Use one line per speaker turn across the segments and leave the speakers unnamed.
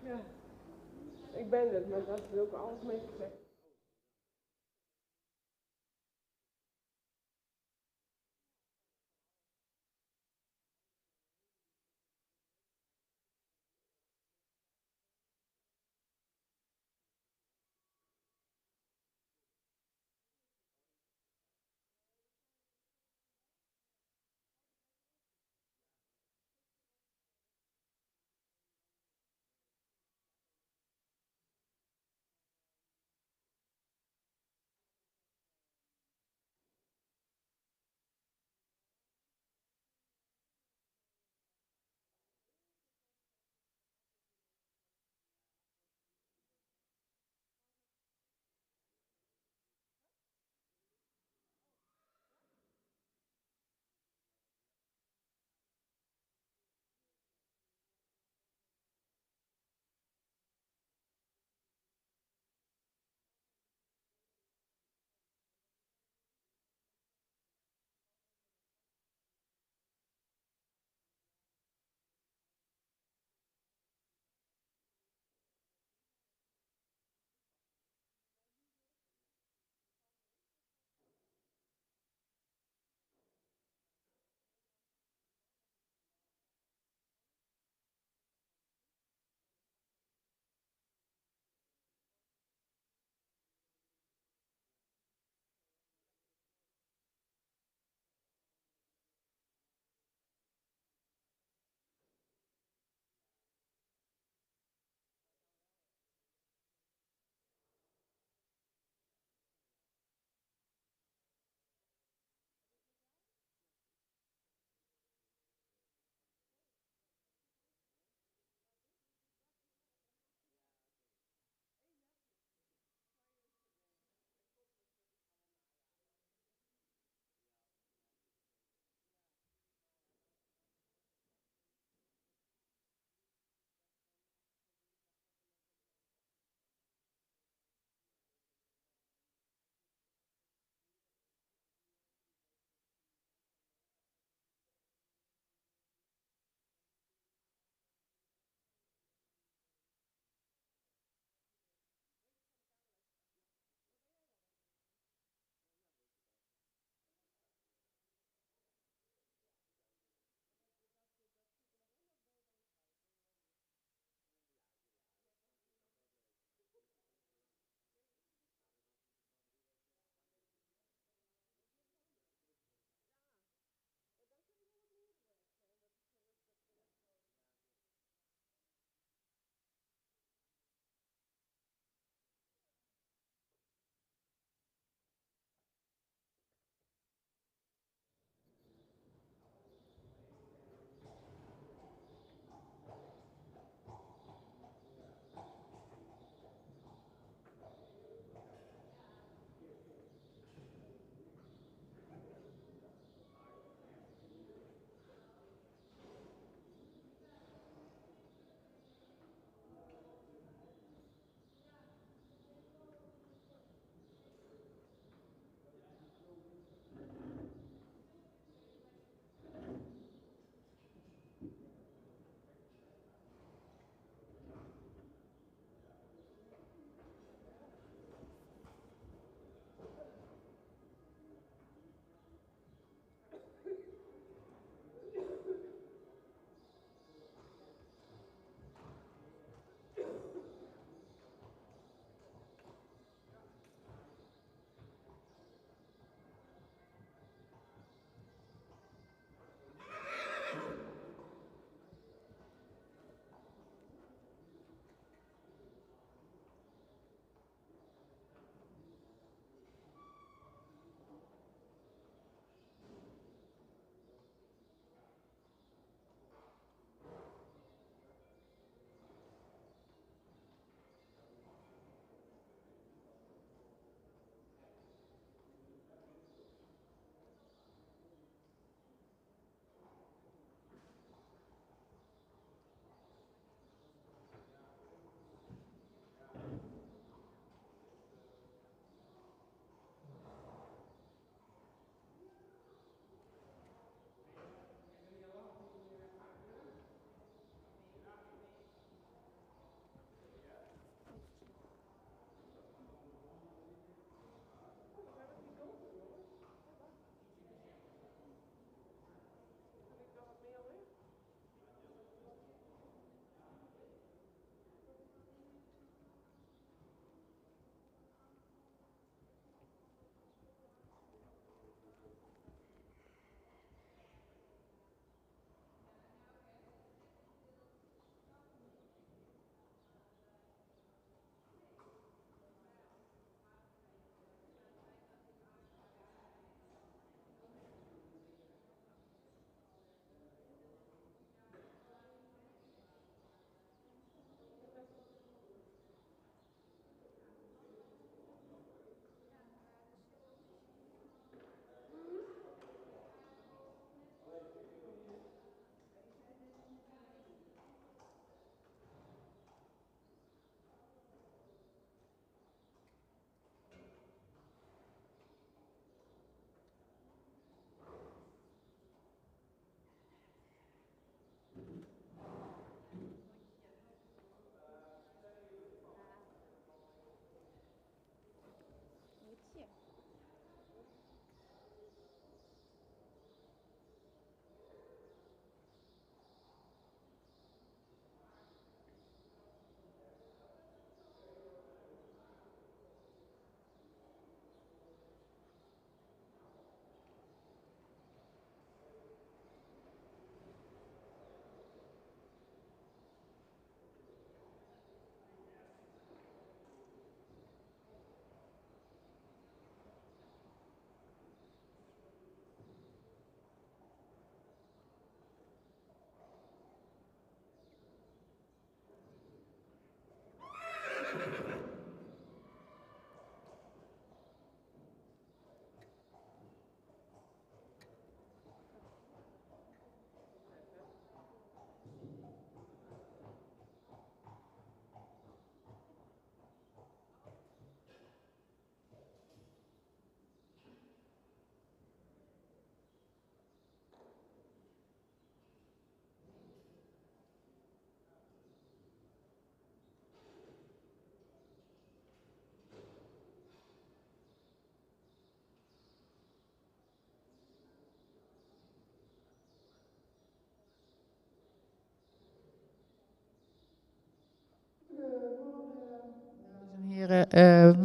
Ja, ik ben het, maar dat is ook alles mee gezegd.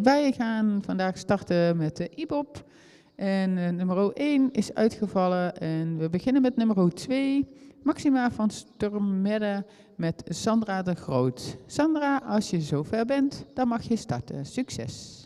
Wij gaan vandaag starten met de IBOP. En nummer 1 is uitgevallen en we beginnen met nummer 2. Maxima van Sturmede met Sandra de Groot. Sandra, als je zover bent, dan mag je starten. Succes!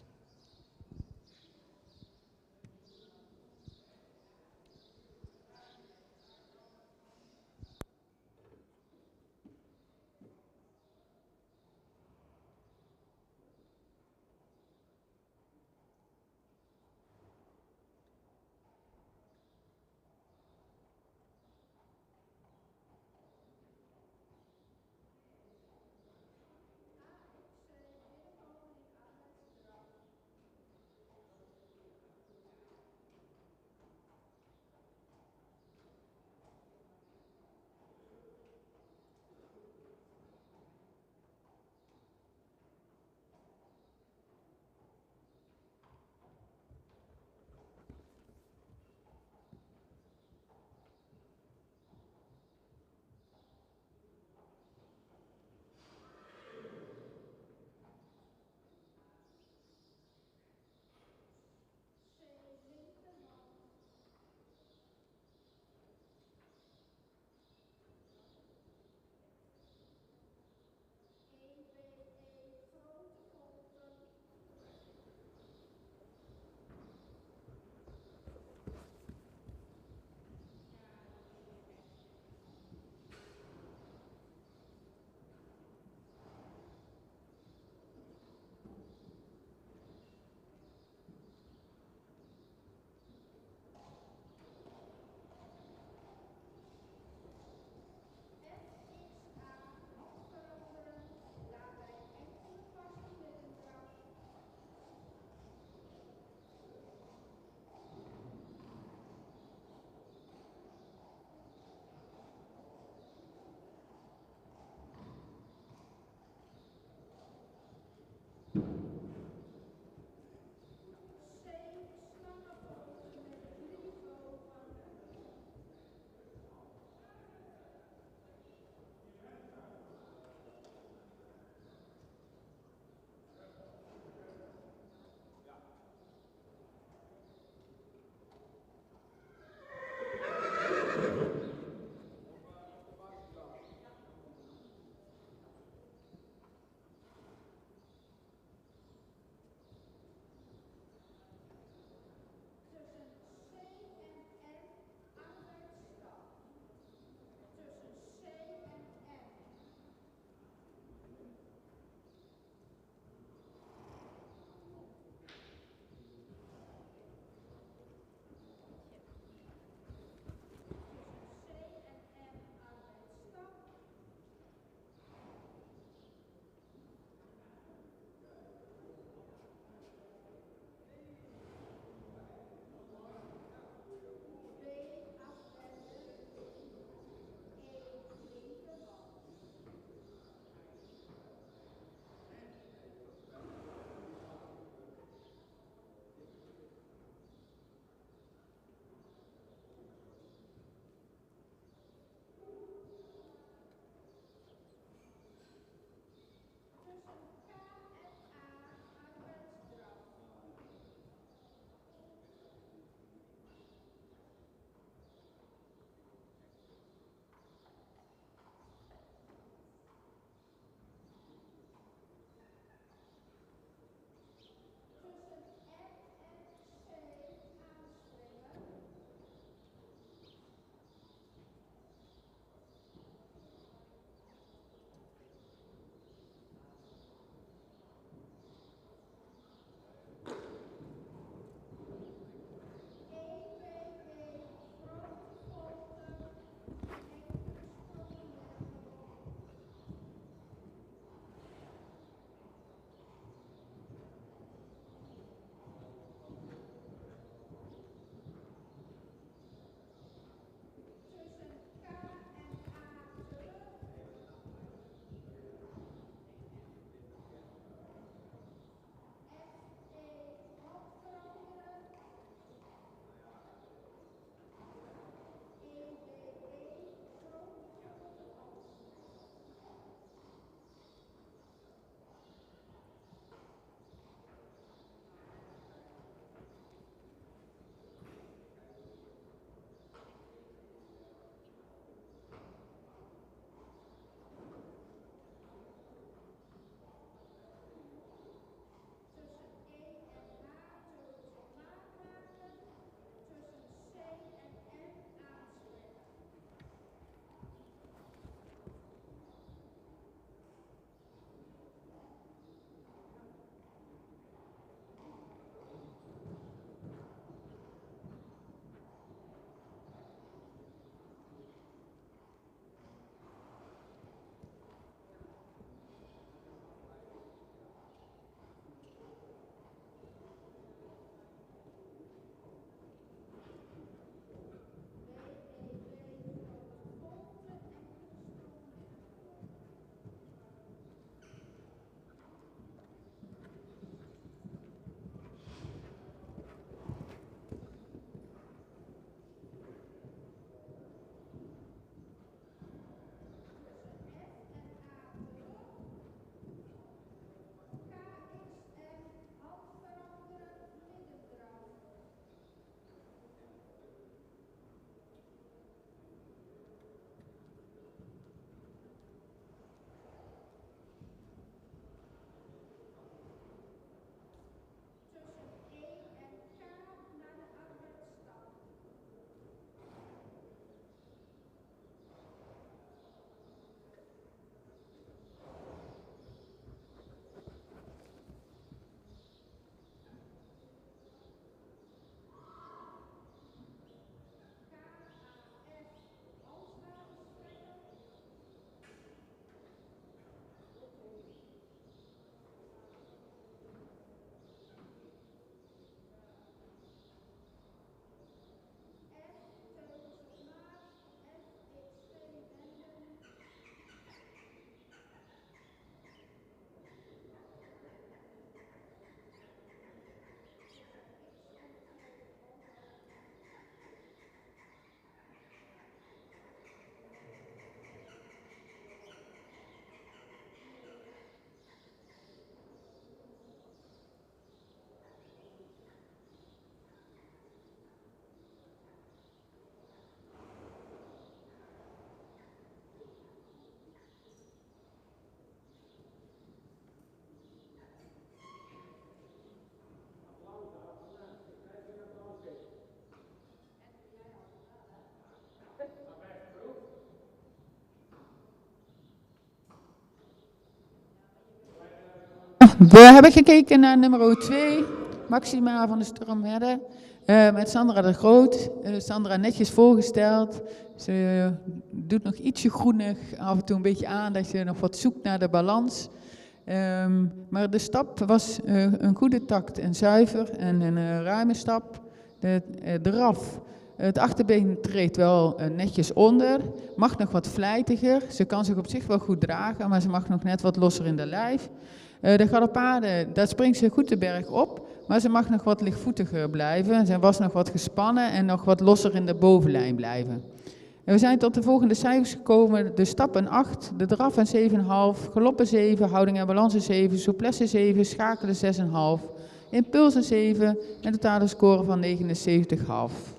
we hebben gekeken naar nummer 2, Maxima van de Sturmherde, met Sandra de Groot. Sandra netjes voorgesteld. Ze doet nog ietsje groenig, af en toe een beetje aan dat je nog wat zoekt naar de balans. Maar de stap was een goede takt en zuiver en een ruime stap. De draf. Het achterbeen treedt wel netjes onder, mag nog wat vlijtiger. Ze kan zich op zich wel goed dragen, maar ze mag nog net wat losser in de lijf. De galopade, daar springt ze goed de berg op, maar ze mag nog wat lichtvoetiger blijven. Ze was nog wat gespannen en nog wat losser in de bovenlijn blijven. We zijn tot de volgende cijfers gekomen. De stap een 8, de draf een 7,5, galop een 7, houding en balans een 7, souplesse 7, schakelen 6,5, impuls een 7 en totale score van 79,5.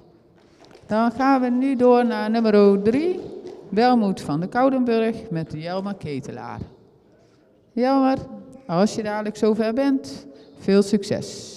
Dan gaan we nu door naar nummer 3, Welmoed van de Koudenburg met Jelmer Ketelaar. Jelmer, als je dadelijk zover bent, veel succes.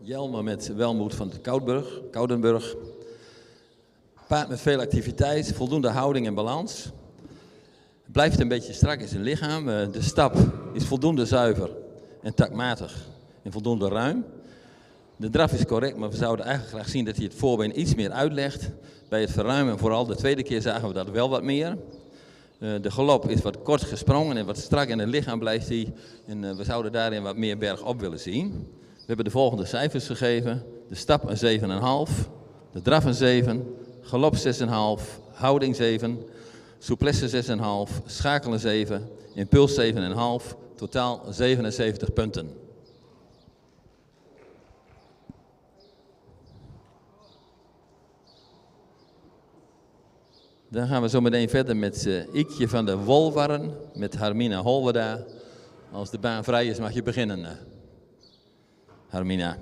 Jelmer met welmoed van de Koudenburg. Paard met veel activiteit, voldoende houding en balans. Blijft een beetje strak in zijn lichaam. De stap is voldoende zuiver en taktmatig en voldoende ruim. De draf is correct, maar we zouden eigenlijk graag zien dat hij het voorbeen iets meer uitlegt. Bij het verruimen, vooral de tweede keer, zagen we dat wel wat meer. De galop is wat kort gesprongen en wat strak in het lichaam blijft hij. En we zouden daarin wat meer berg op willen zien. We hebben de volgende cijfers gegeven. De stap een 7,5. De draf een 7. Galop 6,5. Houding 7. Souplesse 6,5. Schakelen 7. Impuls 7,5. Totaal 77 punten. Dan gaan we zo meteen verder met Ikje van de Wolwarren, met Harmina Holwerda. Als de baan vrij is mag je beginnen, Harmina.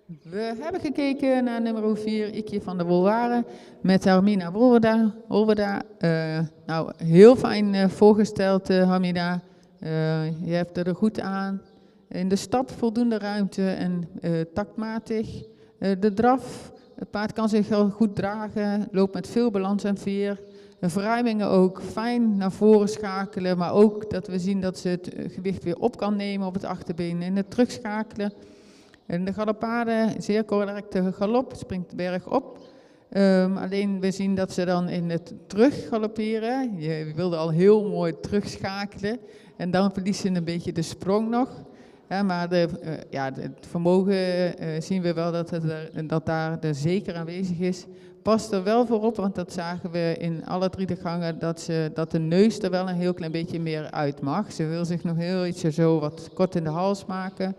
We hebben gekeken naar nummer 4, Ikje van de Wolwaren, met Hermina Wolverda. Nou, heel fijn voorgesteld, Hamida. Je hebt er goed aan. In de stap voldoende ruimte en taktmatig. De draf, het paard kan zich heel goed dragen, loopt met veel balans en veer. De verruimingen ook fijn naar voren schakelen, maar ook dat we zien dat ze het gewicht weer op kan nemen op het achterbeen en het terugschakelen. En de galopade, zeer correcte galop, springt de berg op. Alleen we zien dat ze dan in het terug galopperen. Je wilde al heel mooi terugschakelen en dan verliest ze een beetje de sprong nog. Maar het vermogen zien we wel dat daar zeker aanwezig is. Past er wel voor op, want dat zagen we in alle 3 de gangen, dat de neus er wel een heel klein beetje meer uit mag. Ze wil zich nog heel ietsje zo wat kort in de hals maken.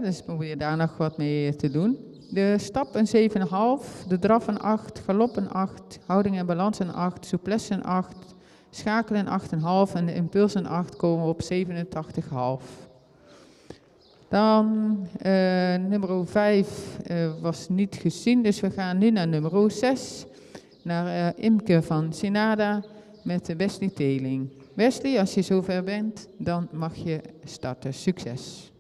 Dus probeer daar nog wat mee te doen. De stap een 7,5, de draf een 8, galop een 8, houding en balans een 8, souplesse een 8, schakelen een 8,5 en de impuls een 8 komen we op 87,5. Dan nummer 5 was niet gezien, dus we gaan nu naar nummer 6. Naar Imke van Senada met Wesley Teling. Wesley, als je zover bent, dan mag je starten. Succes!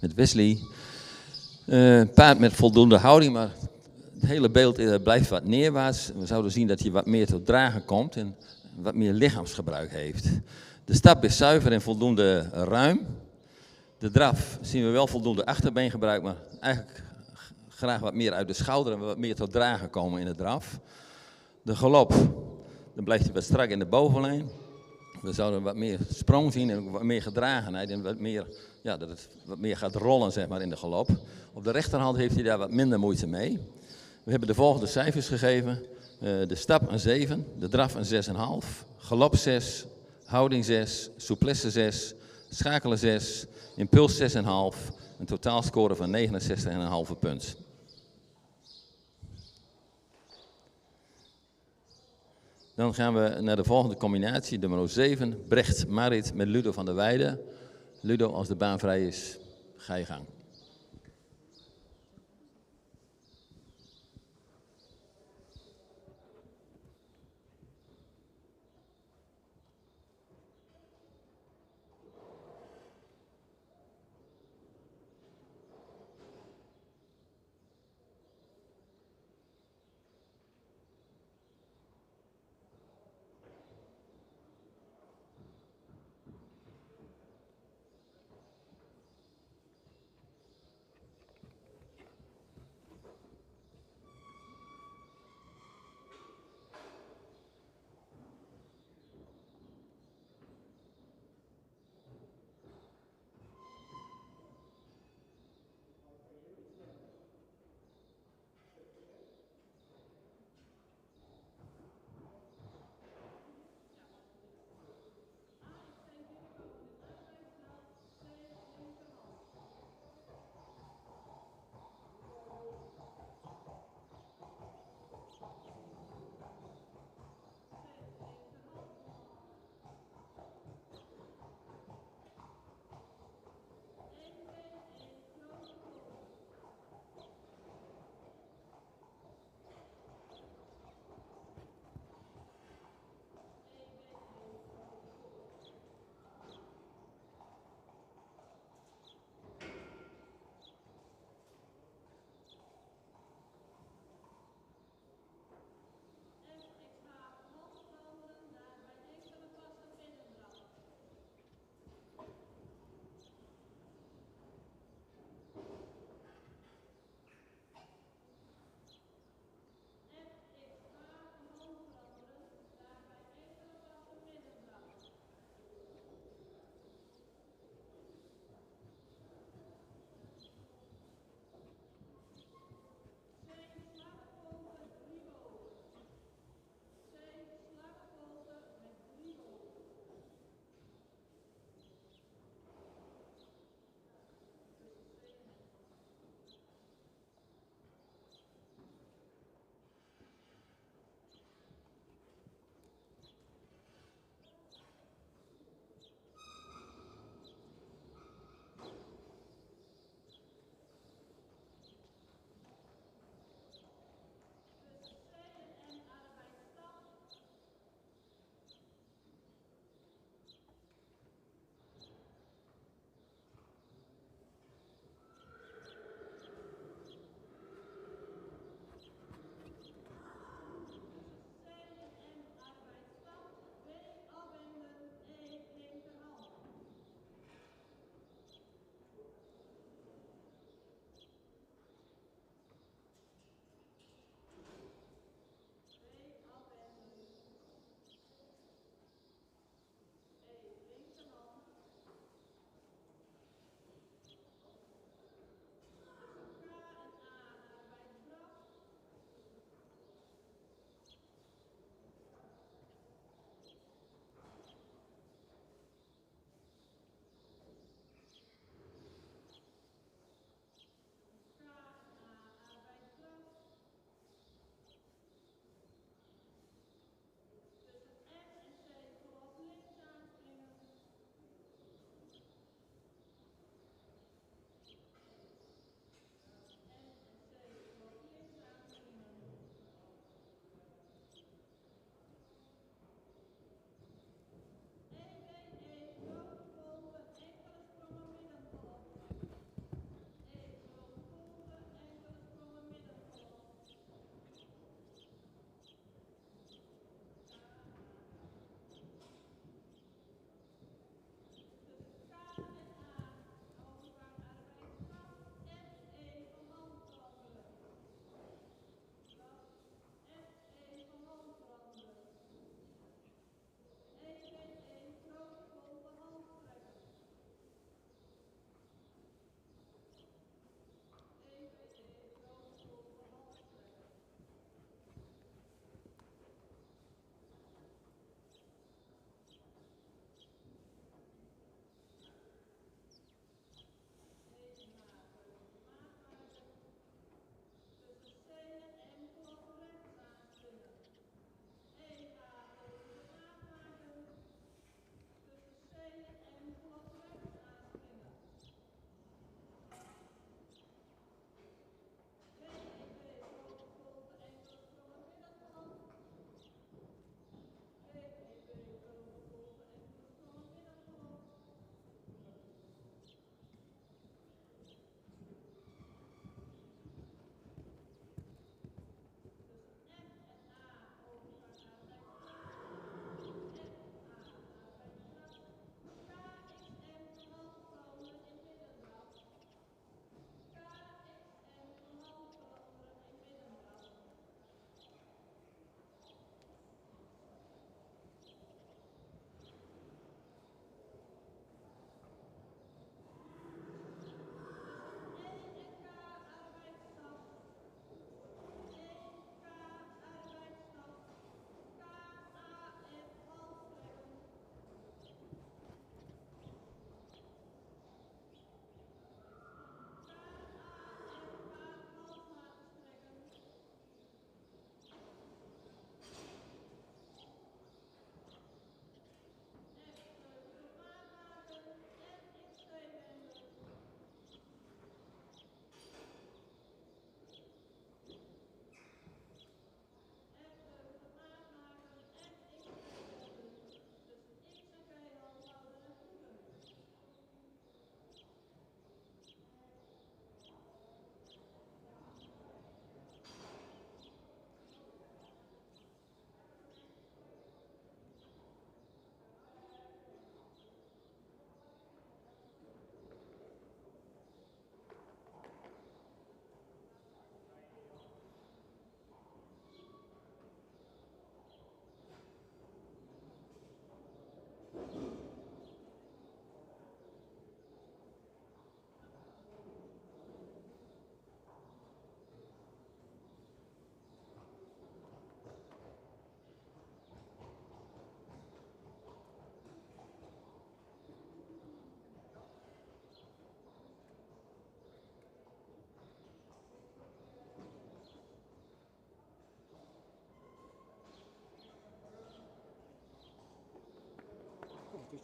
met Wesley. Paard met voldoende houding, maar het hele beeld blijft wat neerwaarts. We zouden zien dat hij wat meer tot dragen komt en wat meer lichaamsgebruik heeft. De stap is zuiver en voldoende ruim. De draf zien we wel voldoende achterbeengebruik, maar eigenlijk graag wat meer uit de schouder en wat meer tot dragen komen in de draf. De galop, dan blijft hij wat strak in de bovenlijn. We zouden wat meer sprong zien en wat meer gedragenheid en wat meer, ja, dat het wat meer gaat rollen zeg maar, in de galop. Op de rechterhand heeft hij daar wat minder moeite mee. We hebben de volgende cijfers gegeven. De stap een 7, de draf een 6,5, galop 6, houding 6, souplesse 6, schakelen 6, impuls 6,5, een totaalscore van 69,5 punt. Dan gaan we naar de volgende combinatie, nummer 7, Brecht Marit met Ludo van der Weijden. Ludo, als de baan vrij is, ga je gang.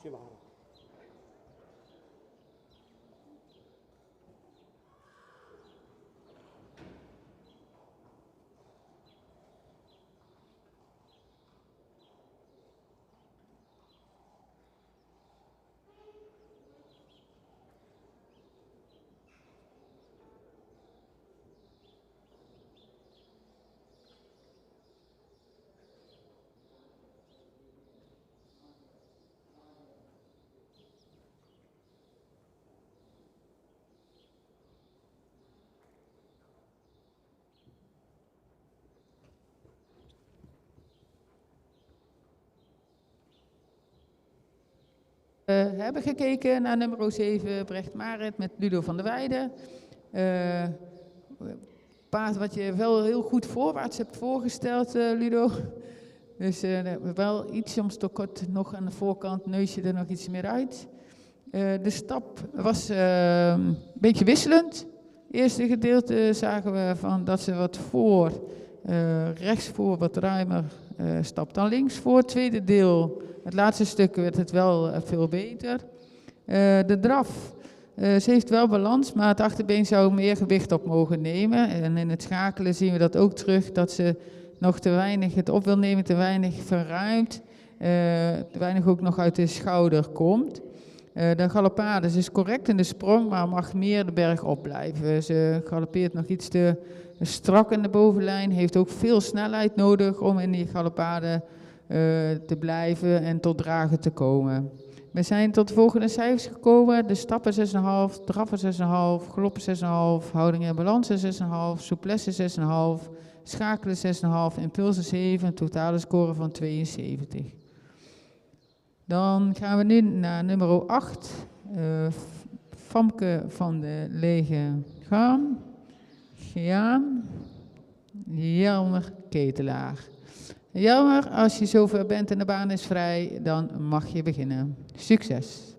Zie maar.
We hebben gekeken naar nummer 7, Brecht Marit met Ludo van der Weijden. Paard wat je wel heel goed voorwaarts hebt voorgesteld, Ludo. Dus wel iets soms te kort nog aan de voorkant, neusje er nog iets meer uit. De stap was een beetje wisselend. Het eerste gedeelte zagen we van dat ze wat voor, rechts voor wat ruimer stapt dan links voor. Het tweede deel, het laatste stuk, werd het wel veel beter. De draf, ze heeft wel balans, maar het achterbeen zou meer gewicht op mogen nemen. En in het schakelen zien we dat ook terug, dat ze nog te weinig het op wil nemen, te weinig verruimt, te weinig ook nog uit de schouder komt. De galopade, ze is correct in de sprong, maar mag meer de berg op blijven. Ze galoppeert nog iets te strak in de bovenlijn, heeft ook veel snelheid nodig om in die galopade te blijven en tot dragen te komen. We zijn tot de volgende cijfers gekomen. De stappen 6,5, draffen 6,5, galoppen 6,5, houding en balans 6,5, souplesse 6,5, schakelen 6,5, impulsen 7, totale score van 72. Dan gaan we nu naar nummer 8, Famke van de Lege Gaan, Jelmer Ketelaar. Jelmer, als je zover bent en de baan is vrij, dan mag je beginnen. Succes!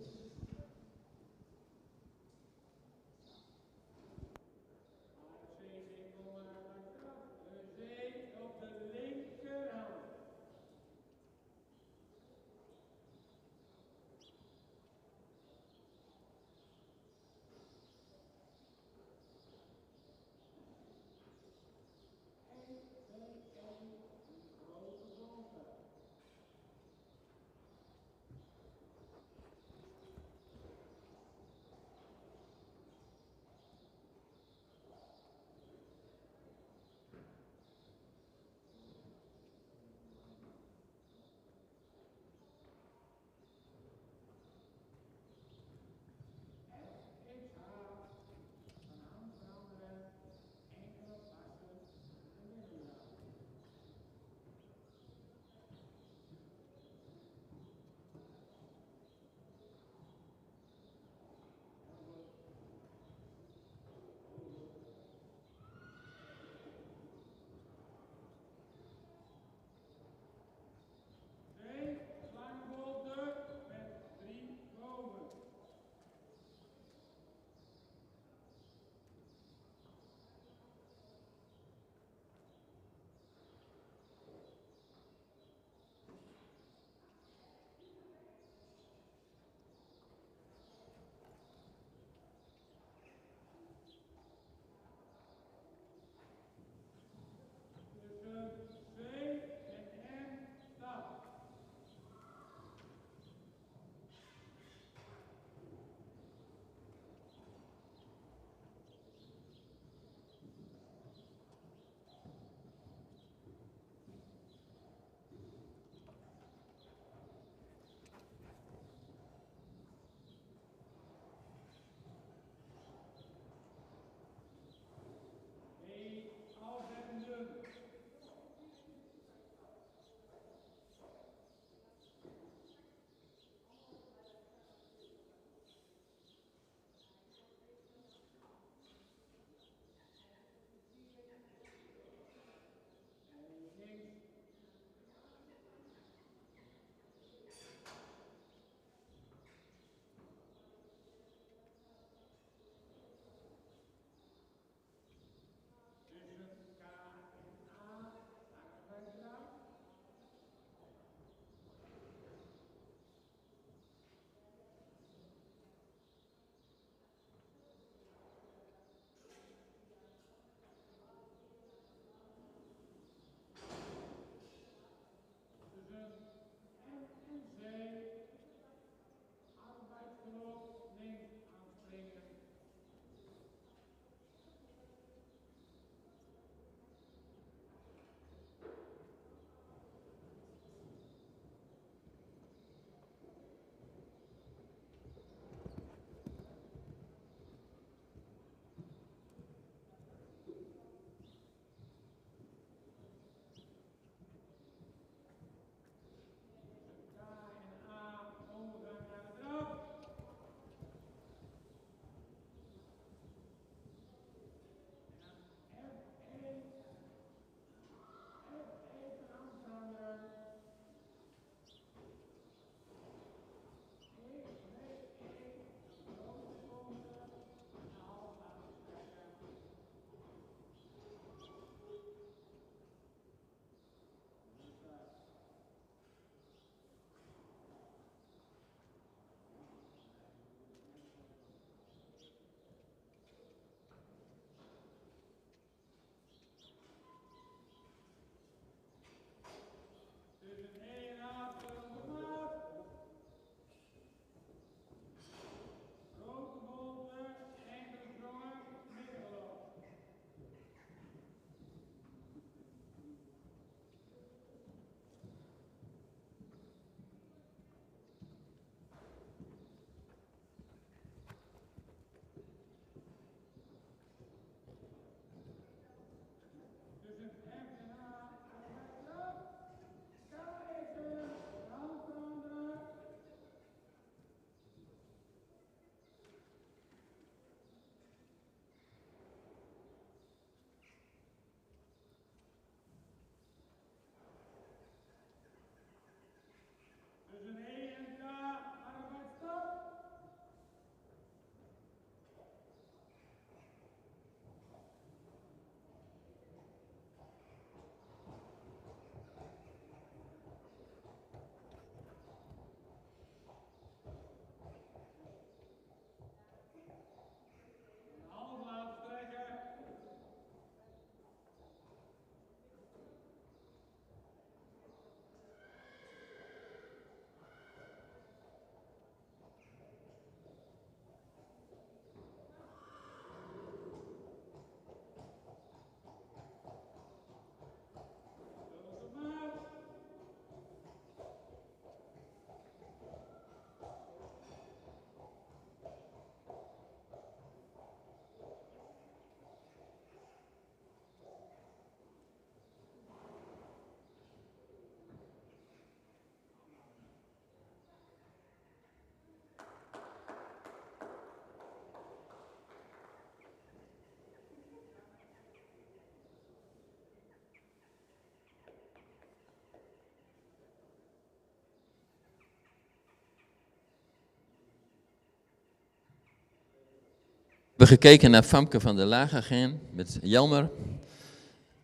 hebben gekeken naar Famke van der Lagergen met Jelmer.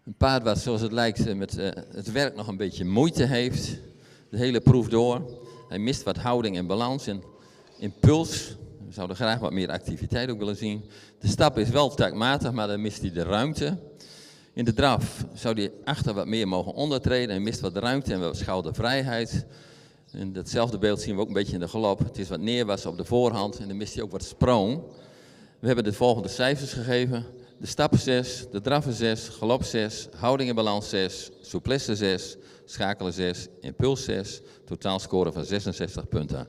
Een paard wat zoals het lijkt met het werk nog een beetje moeite heeft. De hele proef door. Hij mist wat houding en balans en impuls. We zouden graag wat meer activiteit ook willen zien. De stap is wel takmatig, maar dan mist hij de ruimte. In de draf zou hij achter wat meer mogen ondertreden. Hij mist wat ruimte en wat schoudervrijheid. En datzelfde beeld zien we ook een beetje in de galop. Het is wat neerwassen op de voorhand en dan mist hij ook wat sprong. We hebben de volgende cijfers gegeven. De stap 6, de draffen 6, galop 6, houding en balans 6, souplesse 6, schakelen 6, impuls 6. Totaalscore van 66 punten.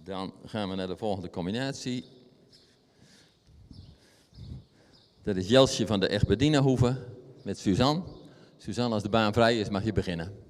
Dan gaan we naar de volgende combinatie. Dat is Jelsje van de Egberdinenhoeve met Suzanne. Suzanne, als de baan vrij is, mag je beginnen.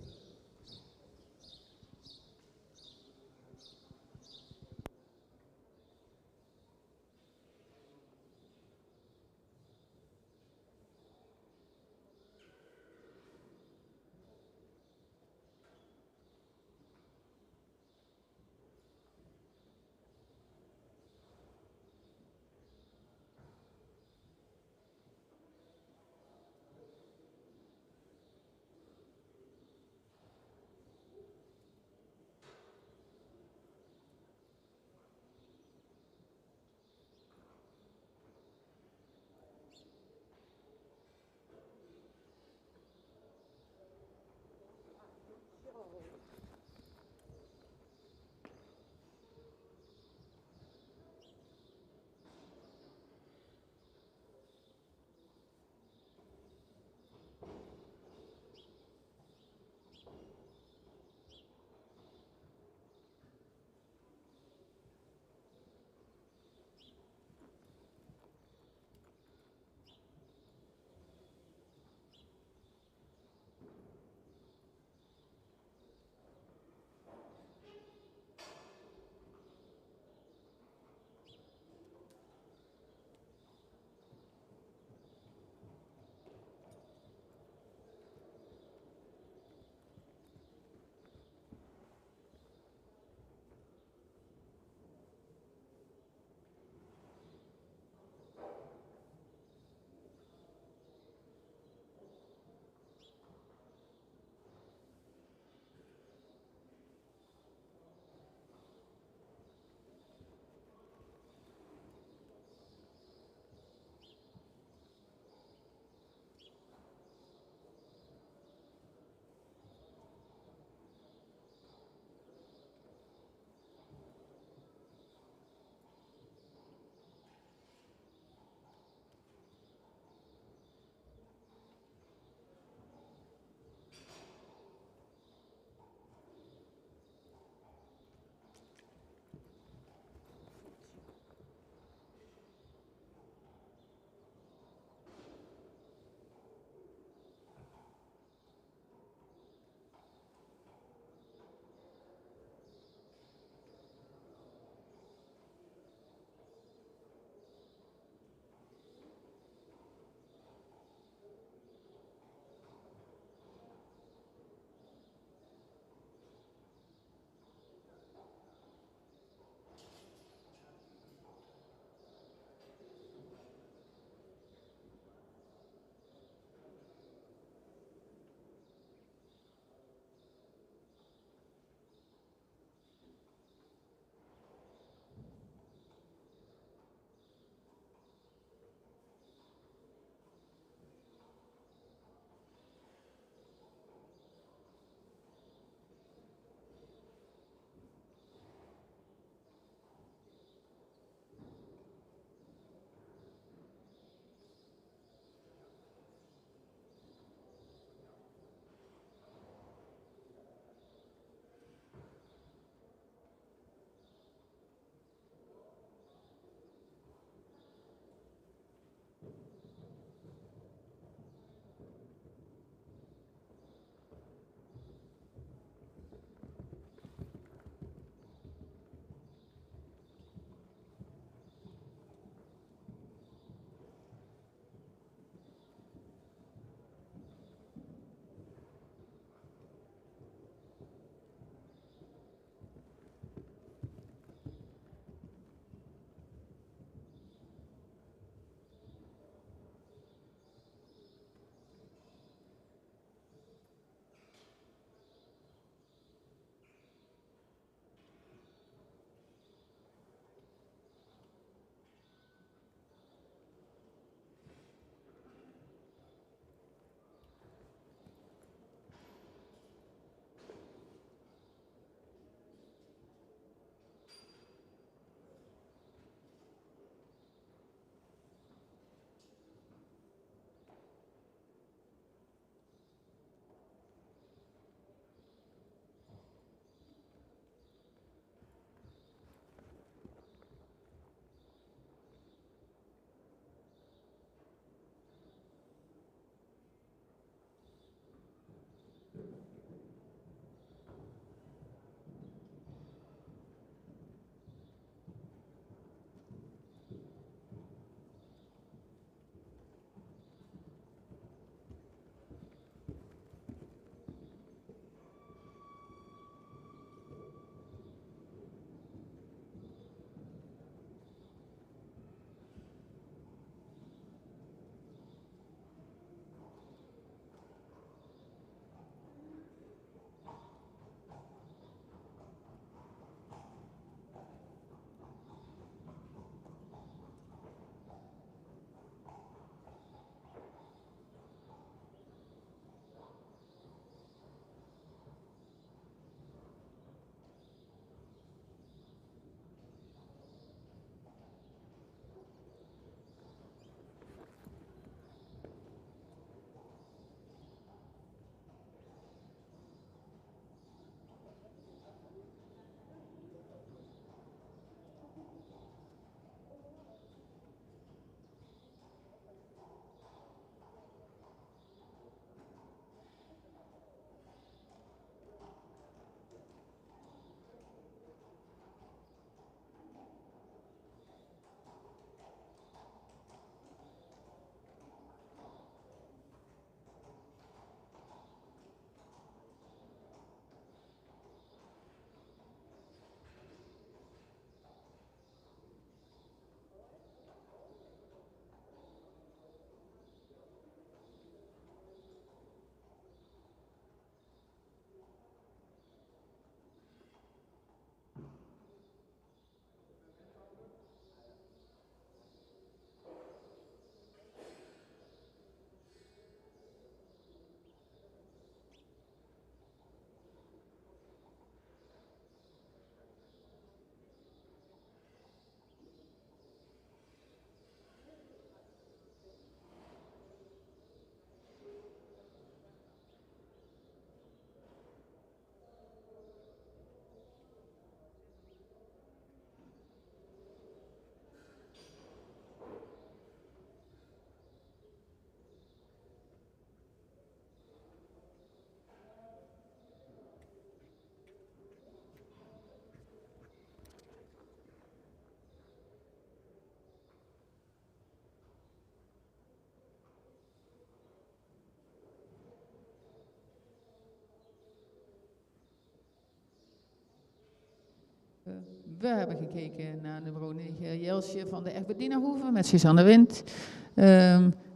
We hebben gekeken naar nummer 9, Jelsje van de Egberdinahoeve met Suzanne Wind.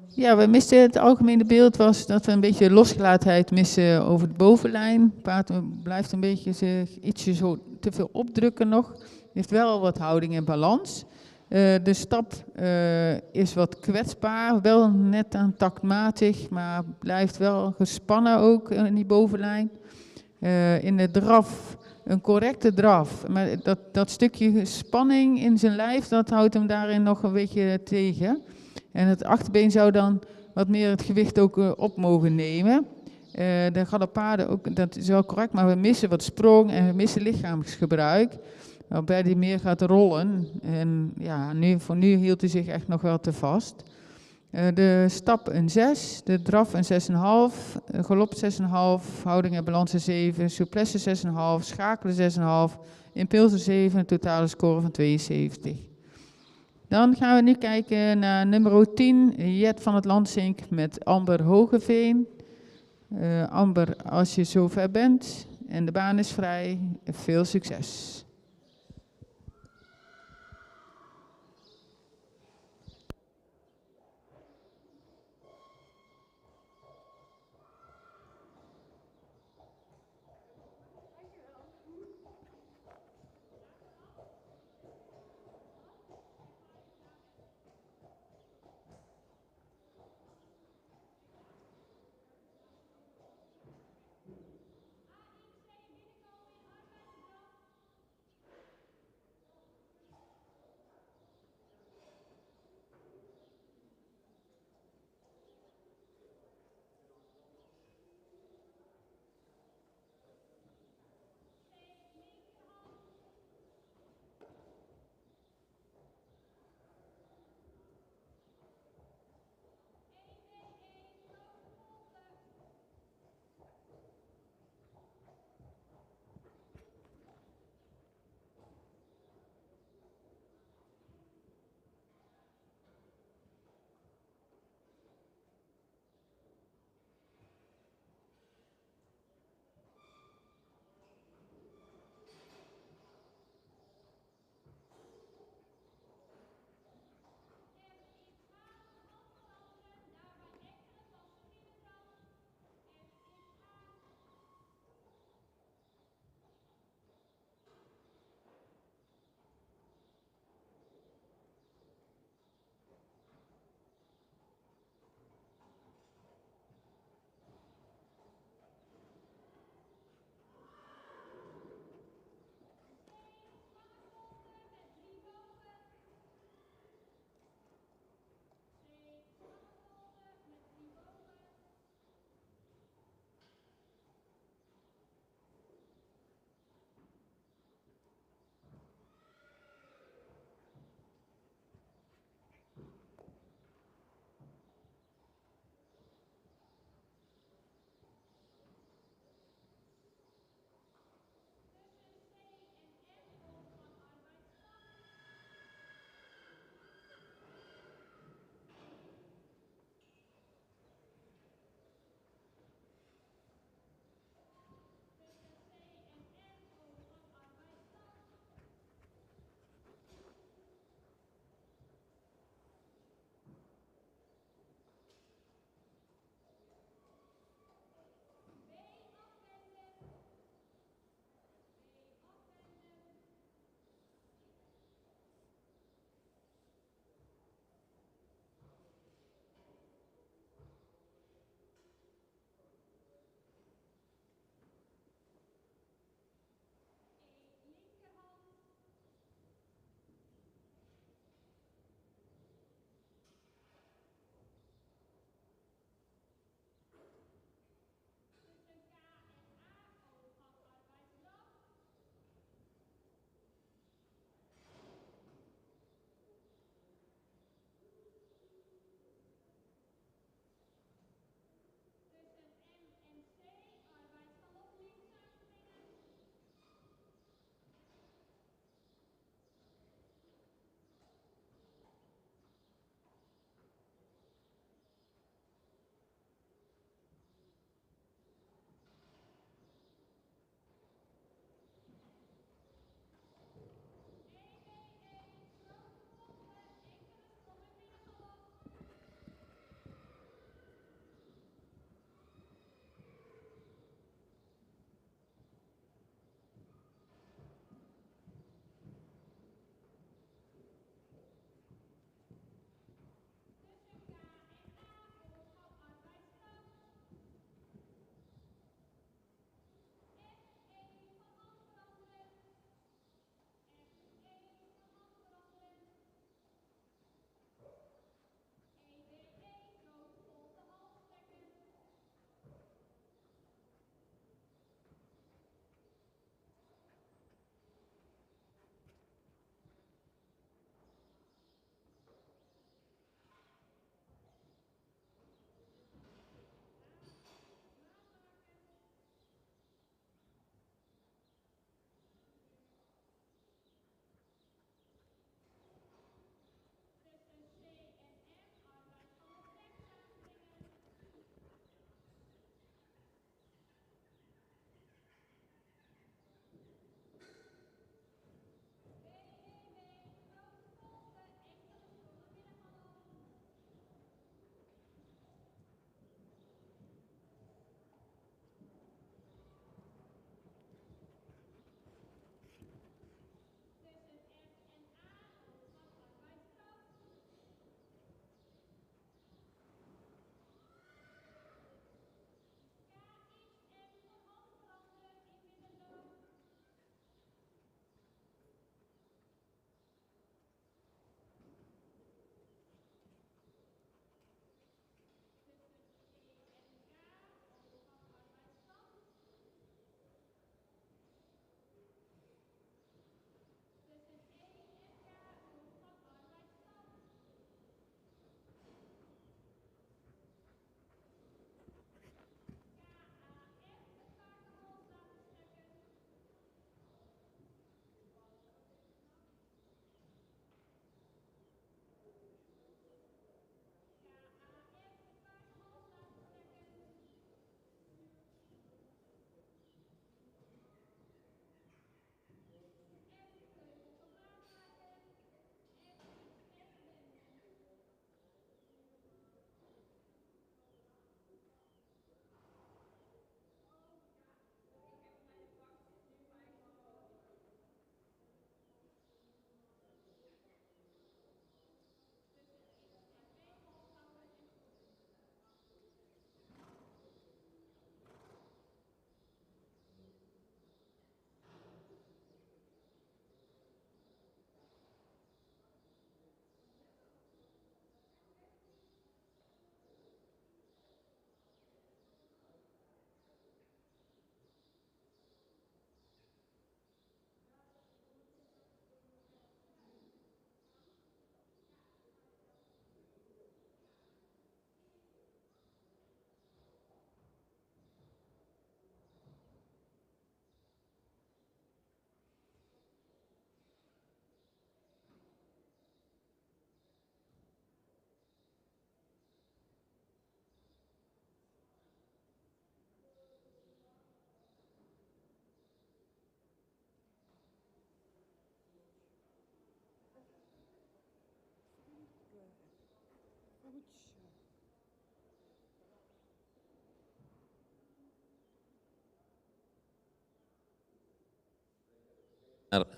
Ja, we misten het algemene beeld was dat we een beetje losgelatenheid missen over de bovenlijn. Het paard blijft een beetje zich ietsje zo te veel opdrukken nog. Heeft wel wat houding en balans. De stap is wat kwetsbaar, wel net aan taktmatig, maar blijft wel gespannen ook in die bovenlijn. In de draf, een correcte draf, maar dat stukje spanning in zijn lijf, dat houdt hem daarin nog een beetje tegen. En het achterbeen zou dan wat meer het gewicht ook op mogen nemen. De galopade ook, dat is wel correct, maar we missen wat sprong en we missen lichaamsgebruik. Waarbij hij meer gaat rollen. En ja, voor nu hield hij zich echt nog wel te vast. De stap een 6, de draf een 6,5, galop 6,5, houding en balans een 7, souplesse 6,5, schakelen 6,5, impulsen 7, een totale score van 72. Dan gaan we nu kijken naar nummer 10, Jet van het Landsink met Amber Hogeveen. Amber, als je zover bent en de baan is vrij, veel succes.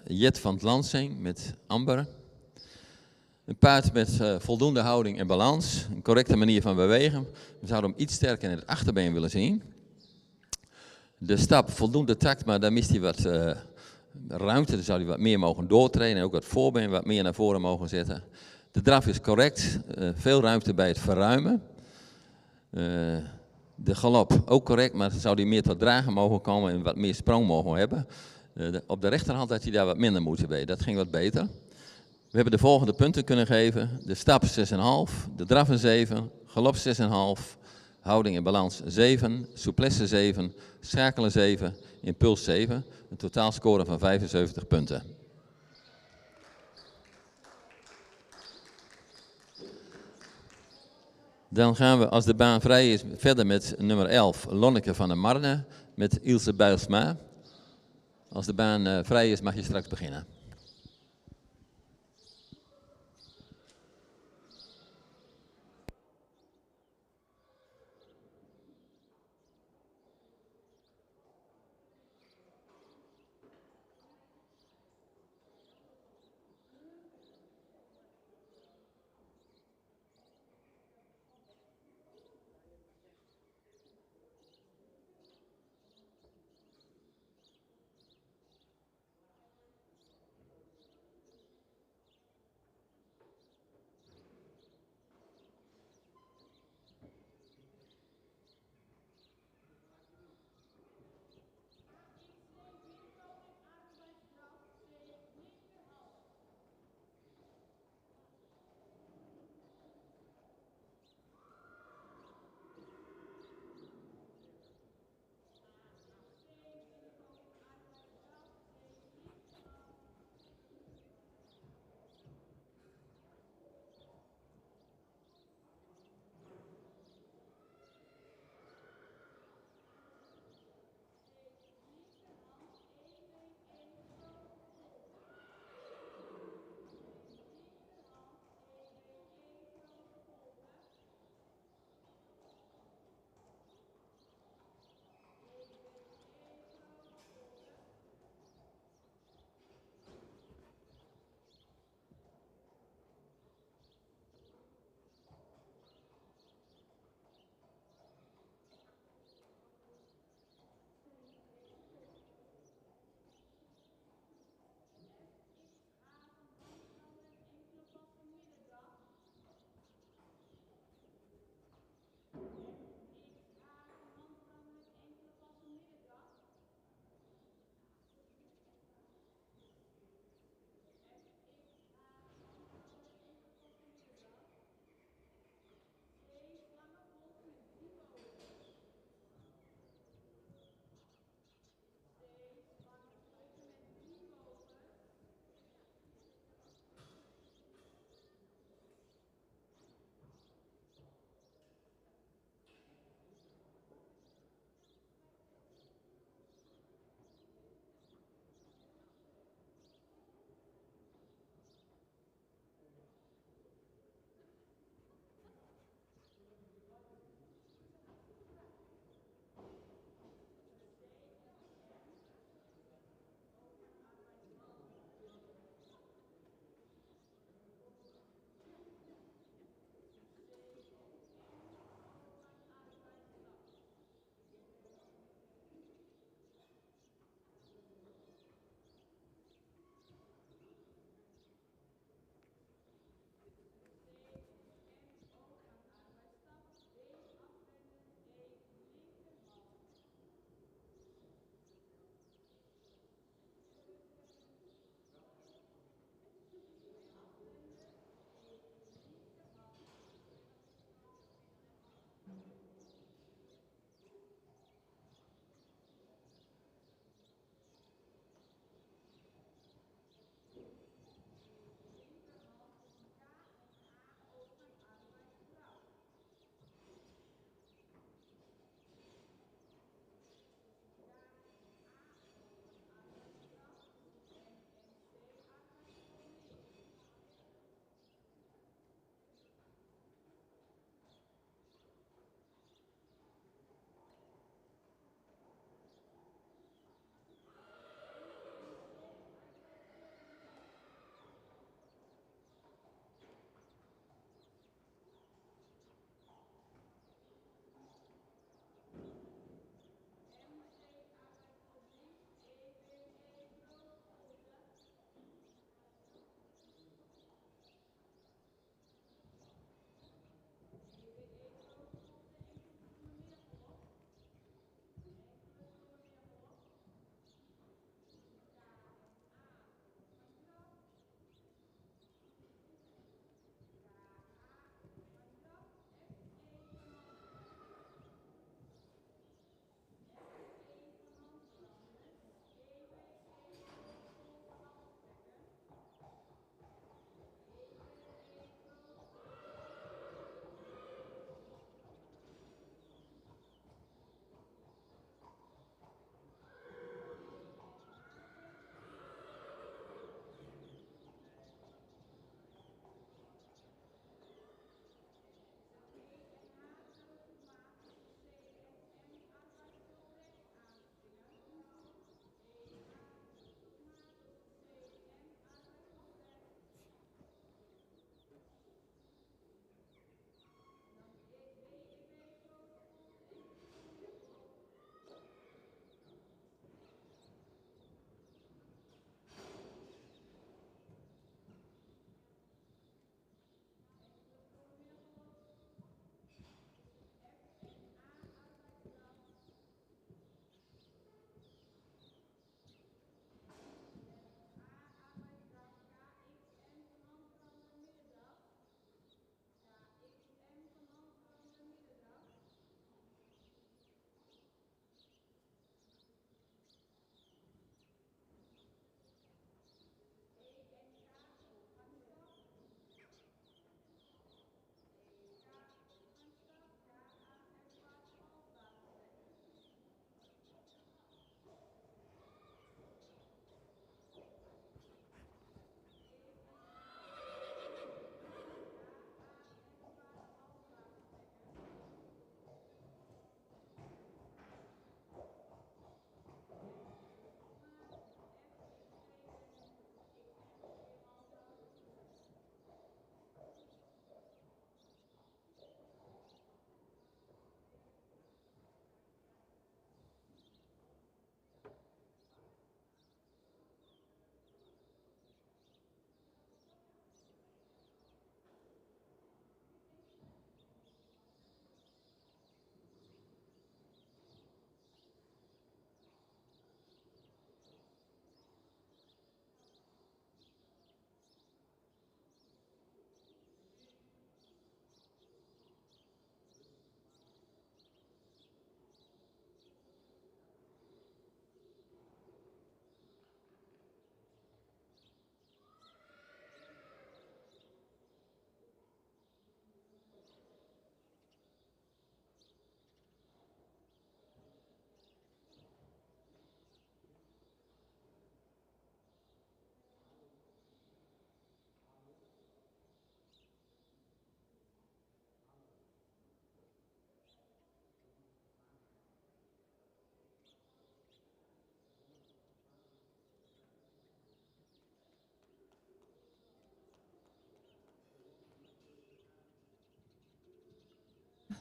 Jet van het Lansing met Amber. Een paard met voldoende houding en balans, een correcte manier van bewegen. We zouden hem iets sterker in het achterbeen willen zien. De stap, voldoende takt, maar daar mist hij wat ruimte. Dan zou hij wat meer mogen doortrainen en ook het voorbeen wat meer naar voren mogen zetten. De draf is correct, veel ruimte bij het verruimen. De galop ook correct, maar zou hij meer tot dragen mogen komen en wat meer sprong mogen hebben. Op de rechterhand had hij daar wat minder moeite bij, dat ging wat beter. We hebben de volgende punten kunnen geven. De stap 6,5, de draf een 7, galop 6,5, houding en balans 7, souplesse 7, schakelen 7, impuls 7. Een totaalscore van 75 punten. Dan gaan we, als de baan vrij is, verder met nummer 11, Lonneke van der Marne, met Ilse Bijlsma. Als de baan vrij is, mag je straks beginnen.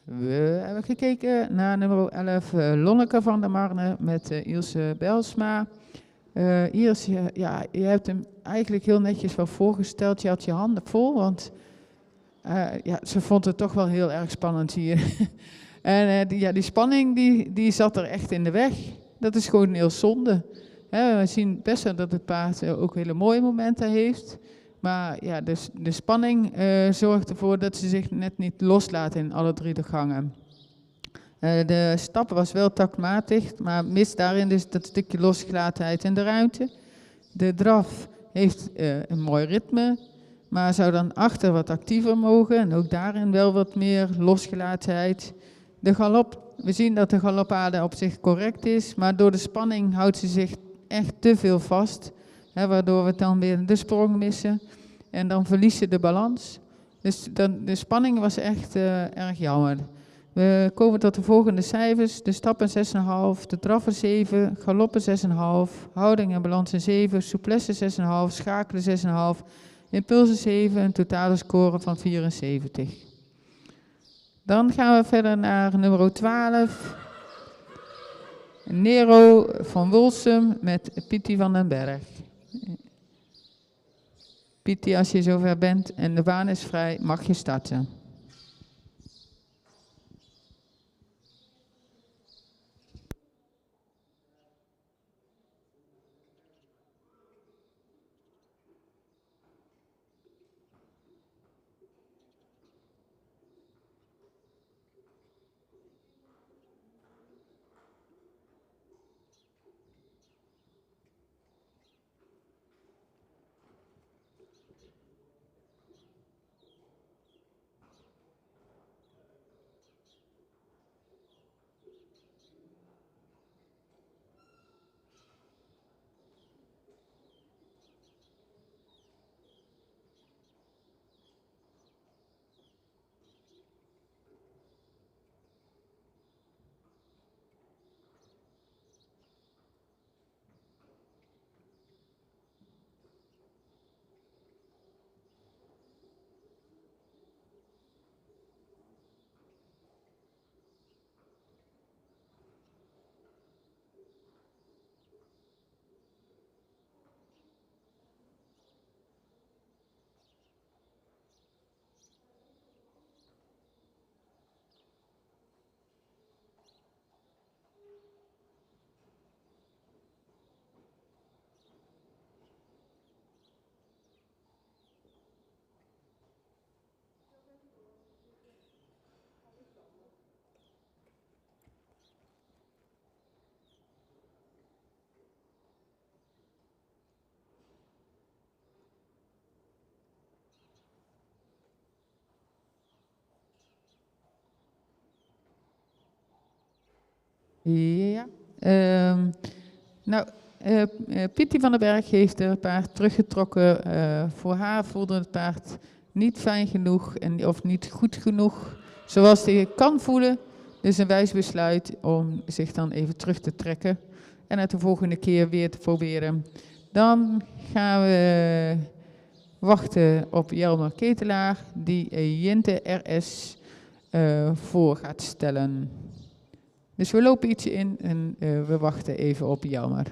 We hebben gekeken naar nummer 11, Lonneke van der Marne met Ilse Belsma. Iris, ja, je hebt hem eigenlijk heel netjes wel voorgesteld. Je had je handen vol, want ja, ze vond het toch wel heel erg spannend hier. En die spanning die zat er echt in de weg. Dat is gewoon heel zonde. We zien best wel dat het paard ook hele mooie momenten heeft. Maar ja, de spanning zorgt ervoor dat ze zich net niet loslaat in alle 3 de gangen. De stap was wel taktmatig, maar mist daarin dus dat stukje losgelatenheid in de ruimte. De draf heeft een mooi ritme, maar zou dan achter wat actiever mogen. En ook daarin wel wat meer losgelatenheid. De galop, we zien dat de galopade op zich correct is, maar door de spanning houdt ze zich echt te veel vast. Waardoor we dan weer de sprong missen. En dan verliest ze de balans. Dus de spanning was echt erg jammer. We komen tot de volgende cijfers. De stappen 6,5, de draffen 7, galoppen 6,5, houding en balans een 7, souplesse 6,5, schakelen 6,5, impulsen 7, een totale score van 74. Dan gaan we verder naar nummer 12. Nero van Wolsum met Pietie van den Berg. Pietie, als je zover bent en de baan is vrij, mag je starten. Ja. Pietie van den Berg heeft het paard teruggetrokken. Voor haar voelde het paard niet fijn genoeg of niet goed genoeg, zoals hij kan voelen. Dus een wijs besluit om zich dan even terug te trekken en het de volgende keer weer te proberen. Dan gaan we wachten op Jelmer Ketelaar, die Jinte RS voor gaat stellen. Dus we lopen ietsje in en we wachten even op Jelmer.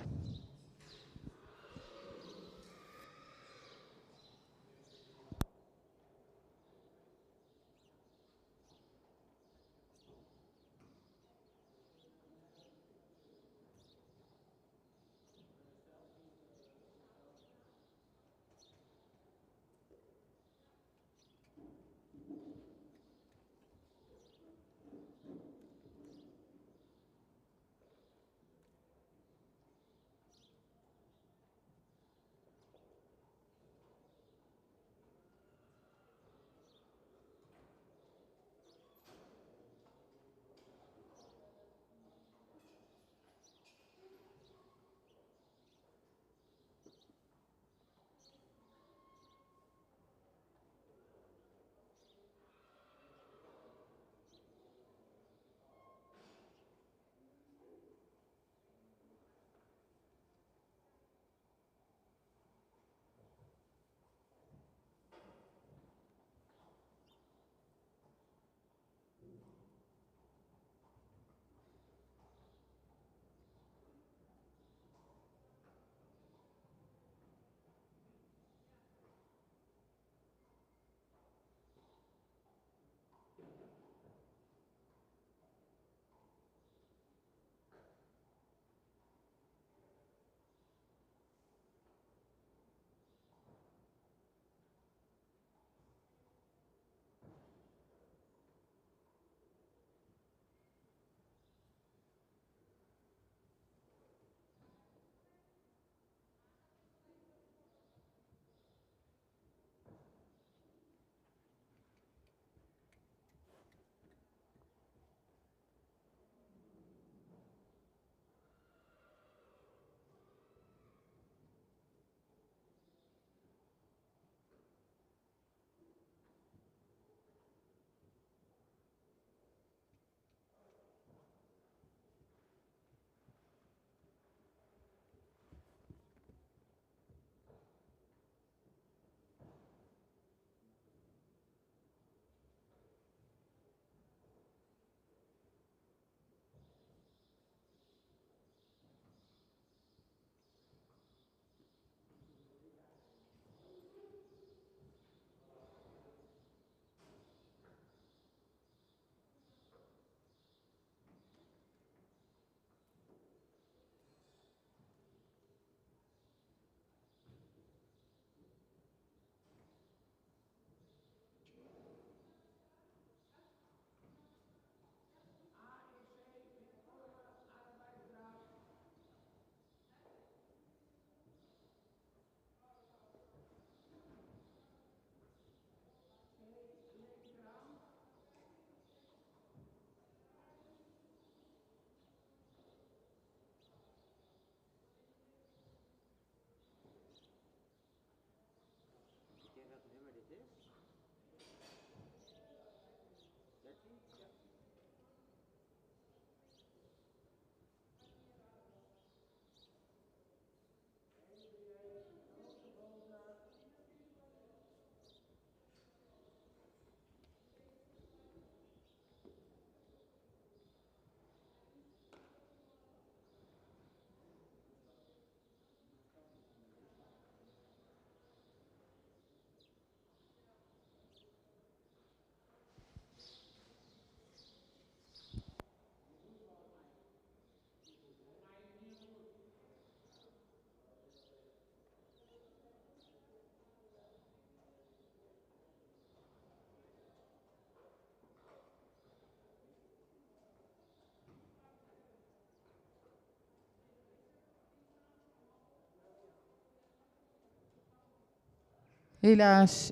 Helaas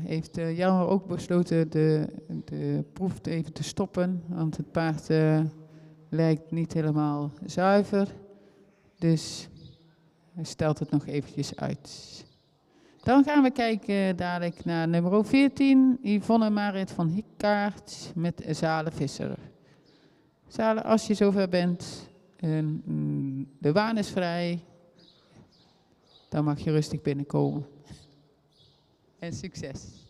heeft Jelmer ook besloten de proef even te stoppen, want het paard lijkt niet helemaal zuiver. Dus hij stelt het nog eventjes uit. Dan gaan we kijken dadelijk naar nummer 14, Yvonne Marit van Hikkaert met Zale Visser. Zale, als je zover bent en de baan is vrij, dan mag je rustig binnenkomen. En succes!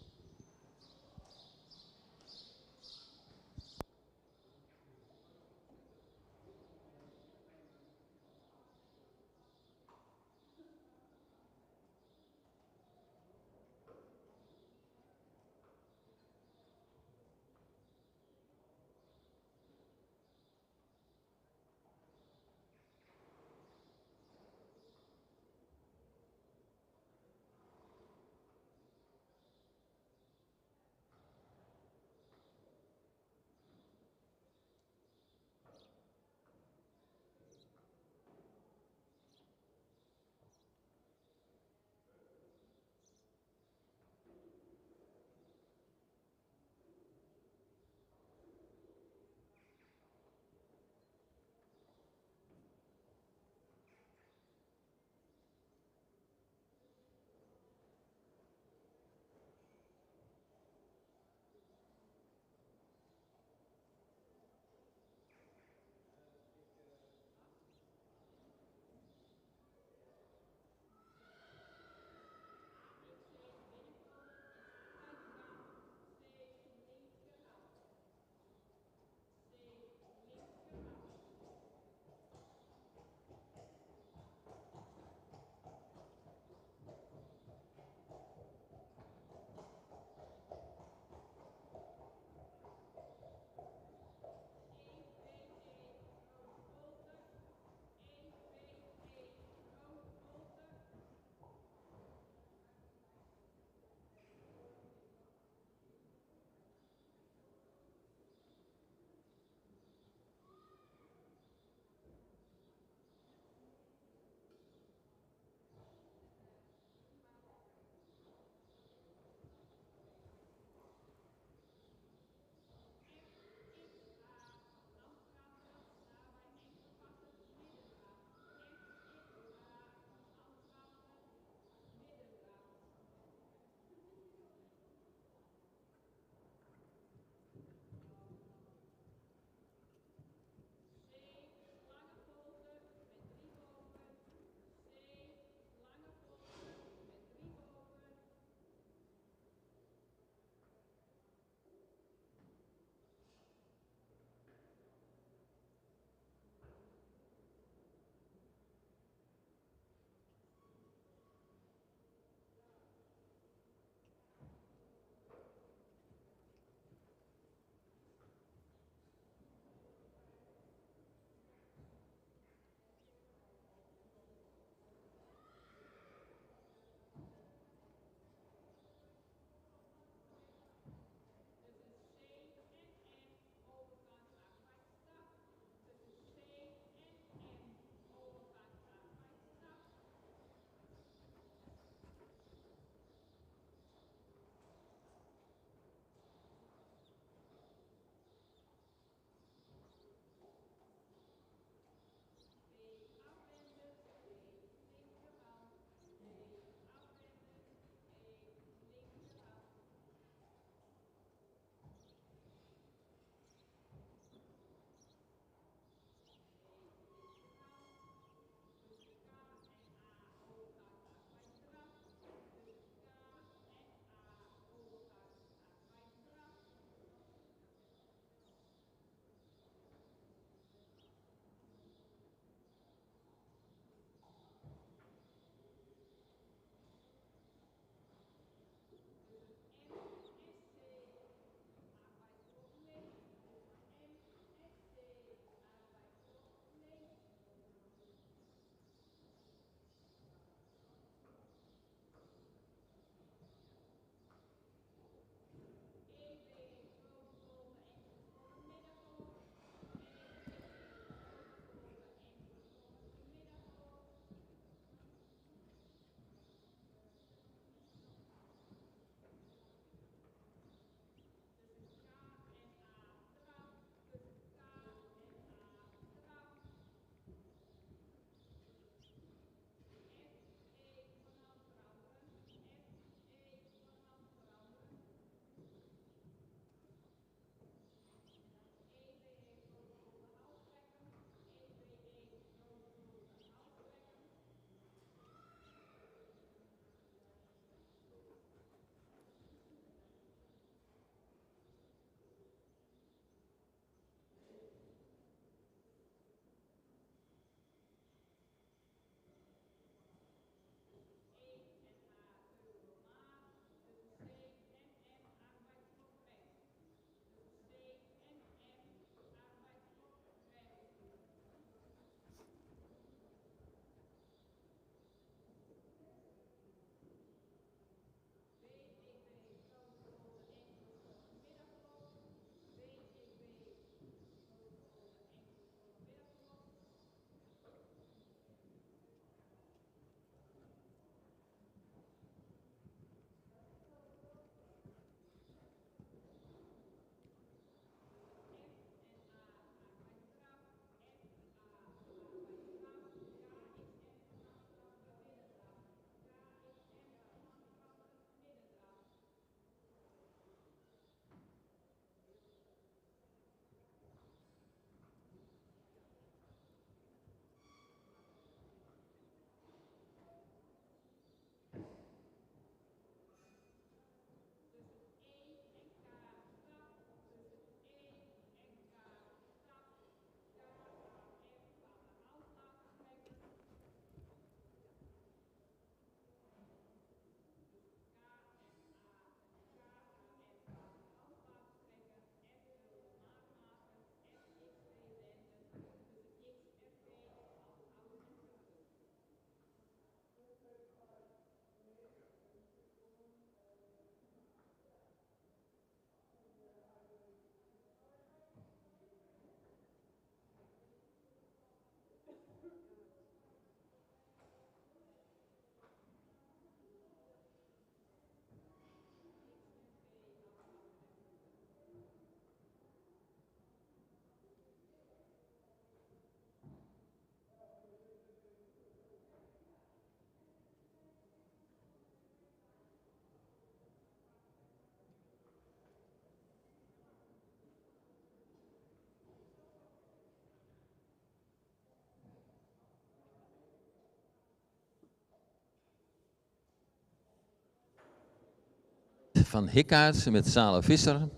van Hikkaerts met Sale Visser.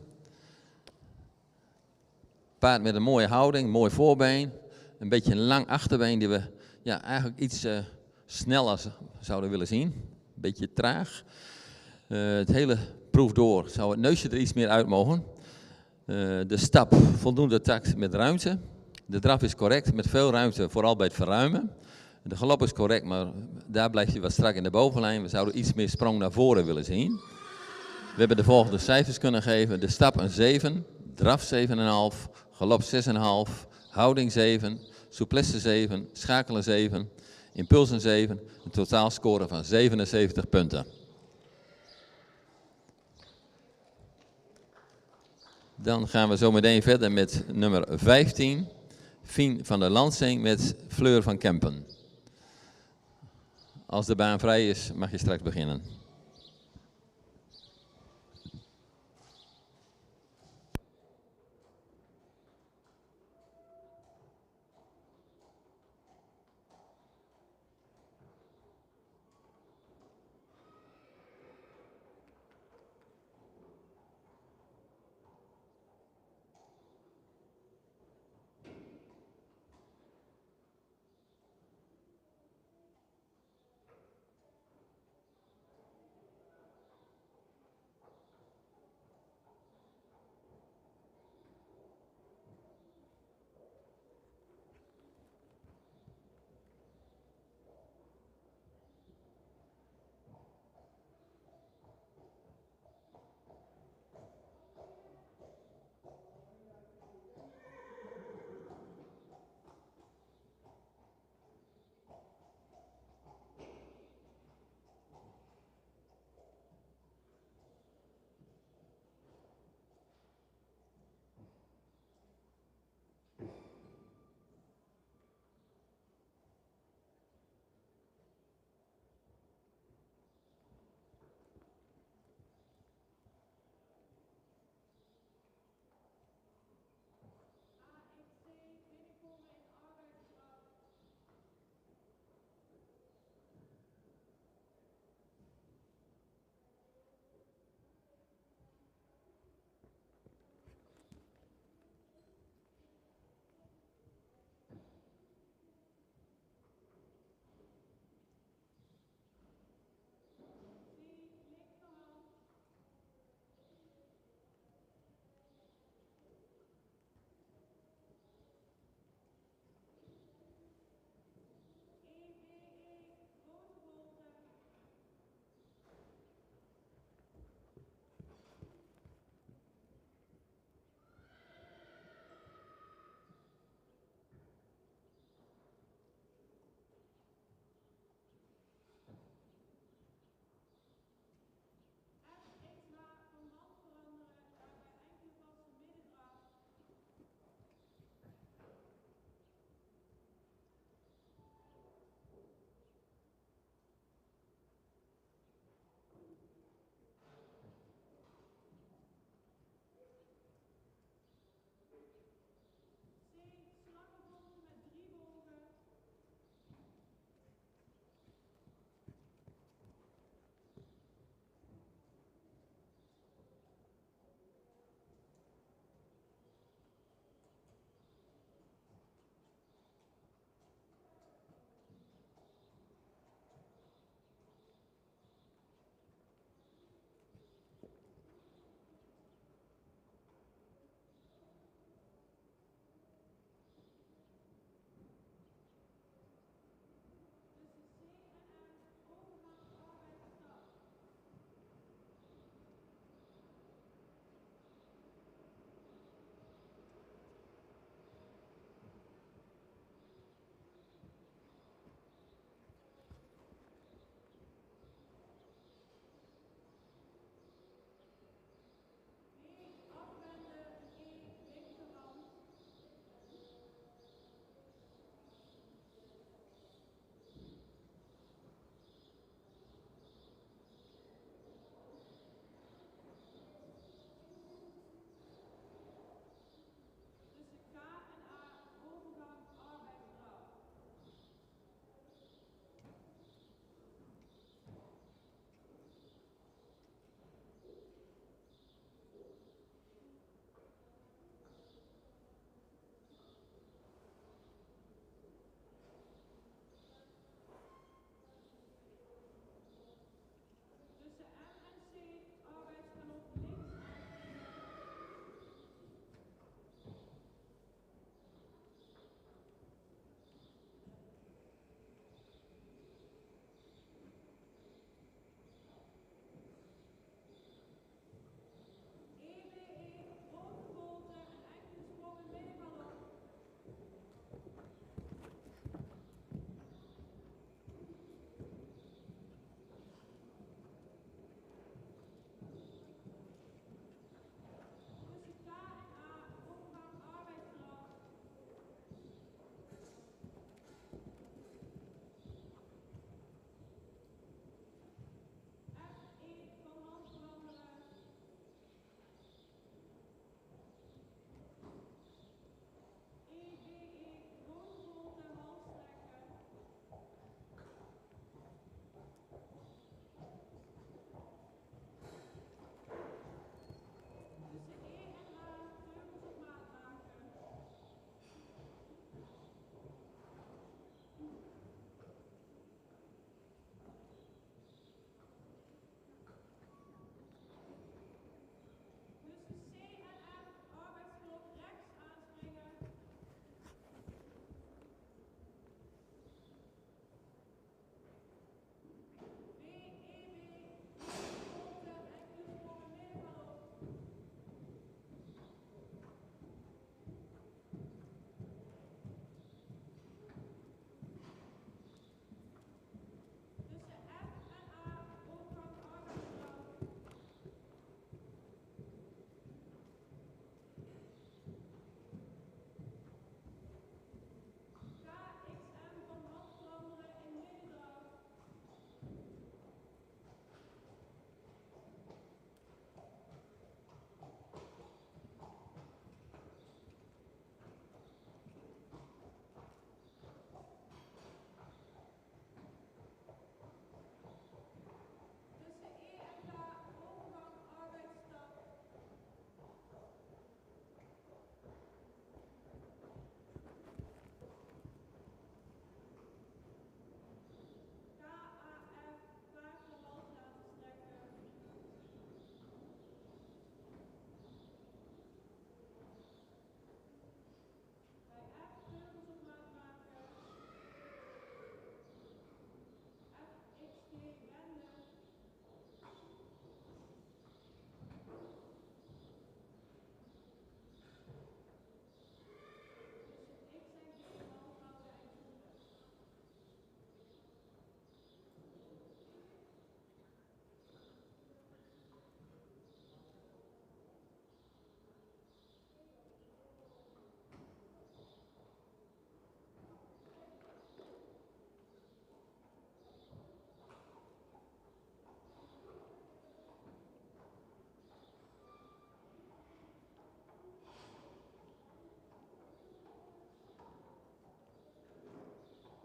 Paard met een mooie houding, mooi voorbeen. Een beetje een lang achterbeen die we eigenlijk iets sneller zouden willen zien. Een beetje traag. Het hele proef door zou het neusje er iets meer uit mogen. De stap voldoende takt met ruimte. De draf is correct met veel ruimte, vooral bij het verruimen. De galop is correct, maar daar blijft hij wat strak in de bovenlijn. We zouden iets meer sprong naar voren willen zien. We hebben de volgende cijfers kunnen geven. De stap een 7, draf 7,5, galop 6,5, houding 7, souplesse 7, schakelen 7, impuls een 7. Een totaalscore van 77 punten. Dan gaan we zo meteen verder met nummer 15. Fien van der Lansing met Fleur van Kempen. Als de baan vrij is, mag je straks beginnen.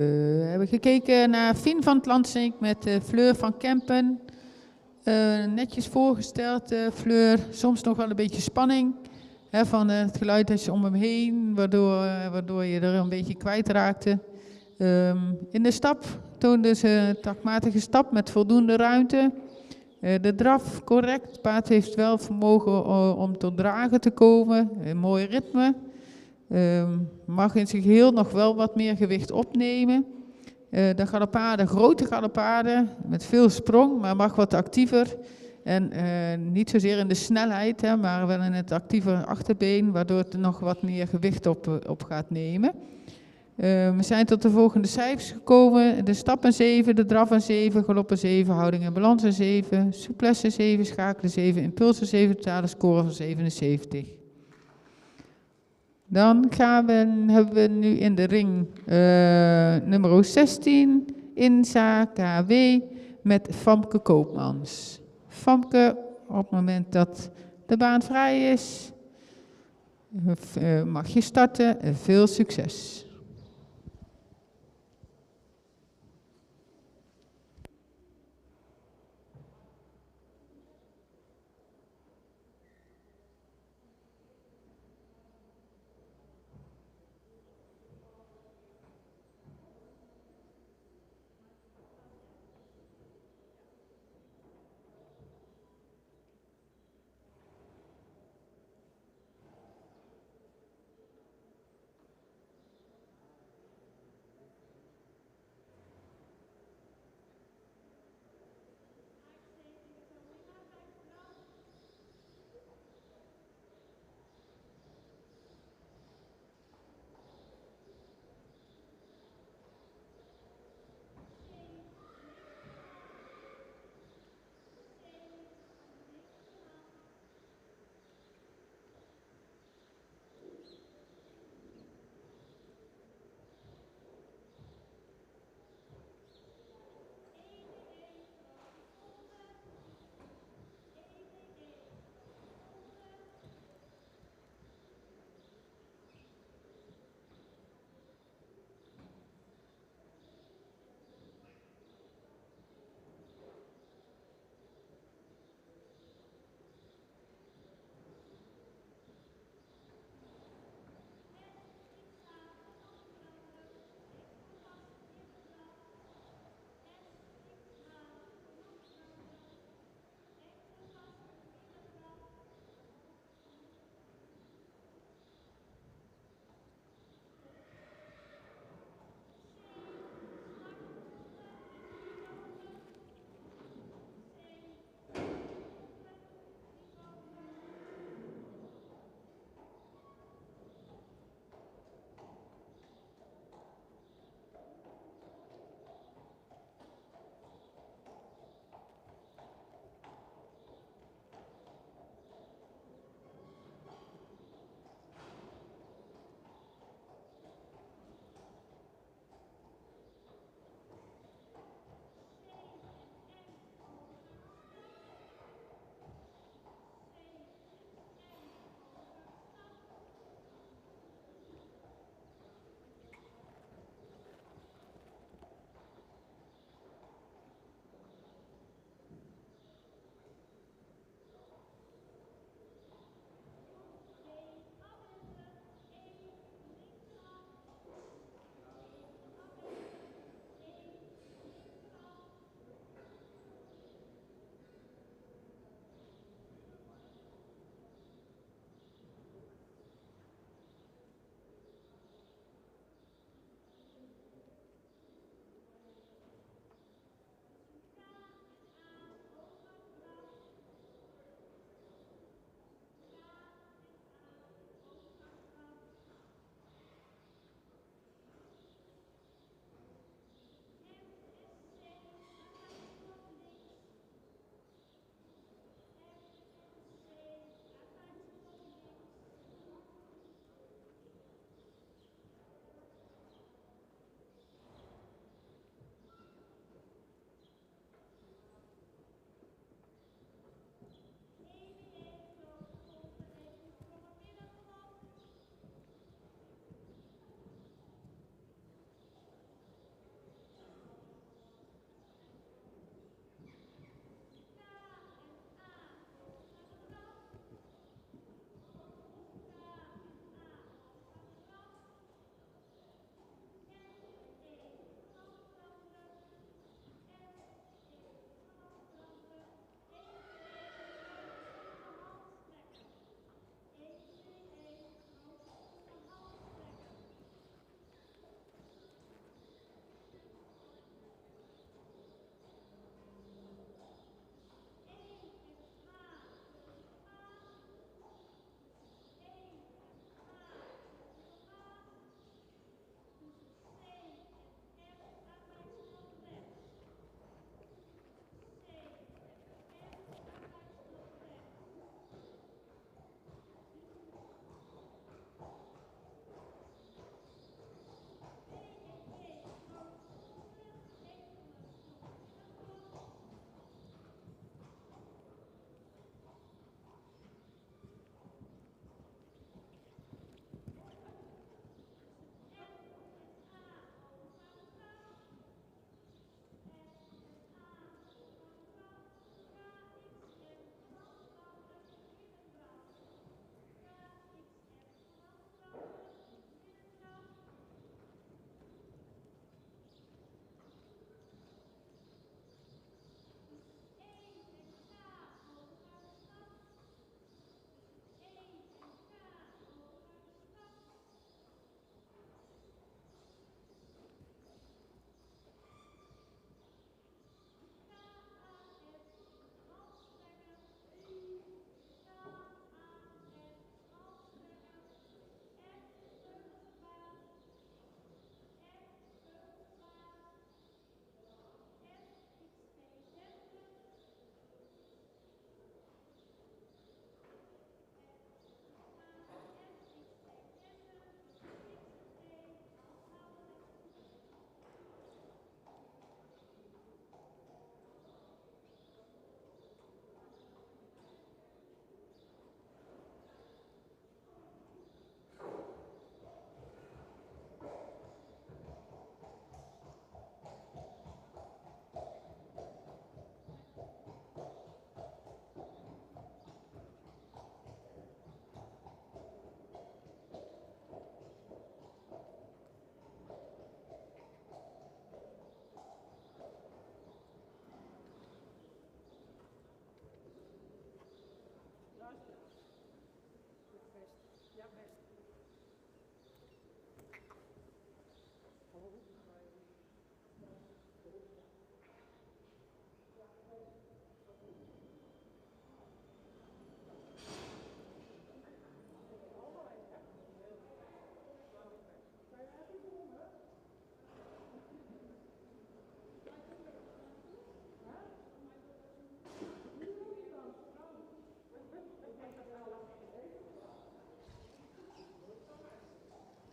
We hebben gekeken naar Fien van het Lansink met Fleur van Kempen. Netjes voorgesteld, Fleur. Soms nog wel een beetje spanning van het geluid is om hem heen, waardoor je er een beetje kwijtraakte. In de stap toonde ze taktmatige stap met voldoende ruimte. De draf correct. Het paard heeft wel vermogen om tot dragen te komen. Een mooi ritme. Mag in zijn geheel nog wel wat meer gewicht opnemen. De galoppade, grote galoppade met veel sprong, maar mag wat actiever. En niet zozeer in de snelheid, maar wel in het actieve achterbeen, waardoor het nog wat meer gewicht op gaat nemen. We zijn tot de volgende cijfers gekomen. De stap een 7, de draf een 7, galop een 7, houding en balans een 7, souplesse een 7, schakelen 7, impuls een 7, totale score van 77. Dan hebben we nu in de ring nummer 16, Inza KW met Famke Koopmans. Famke, op het moment dat de baan vrij is, mag je starten. Veel succes.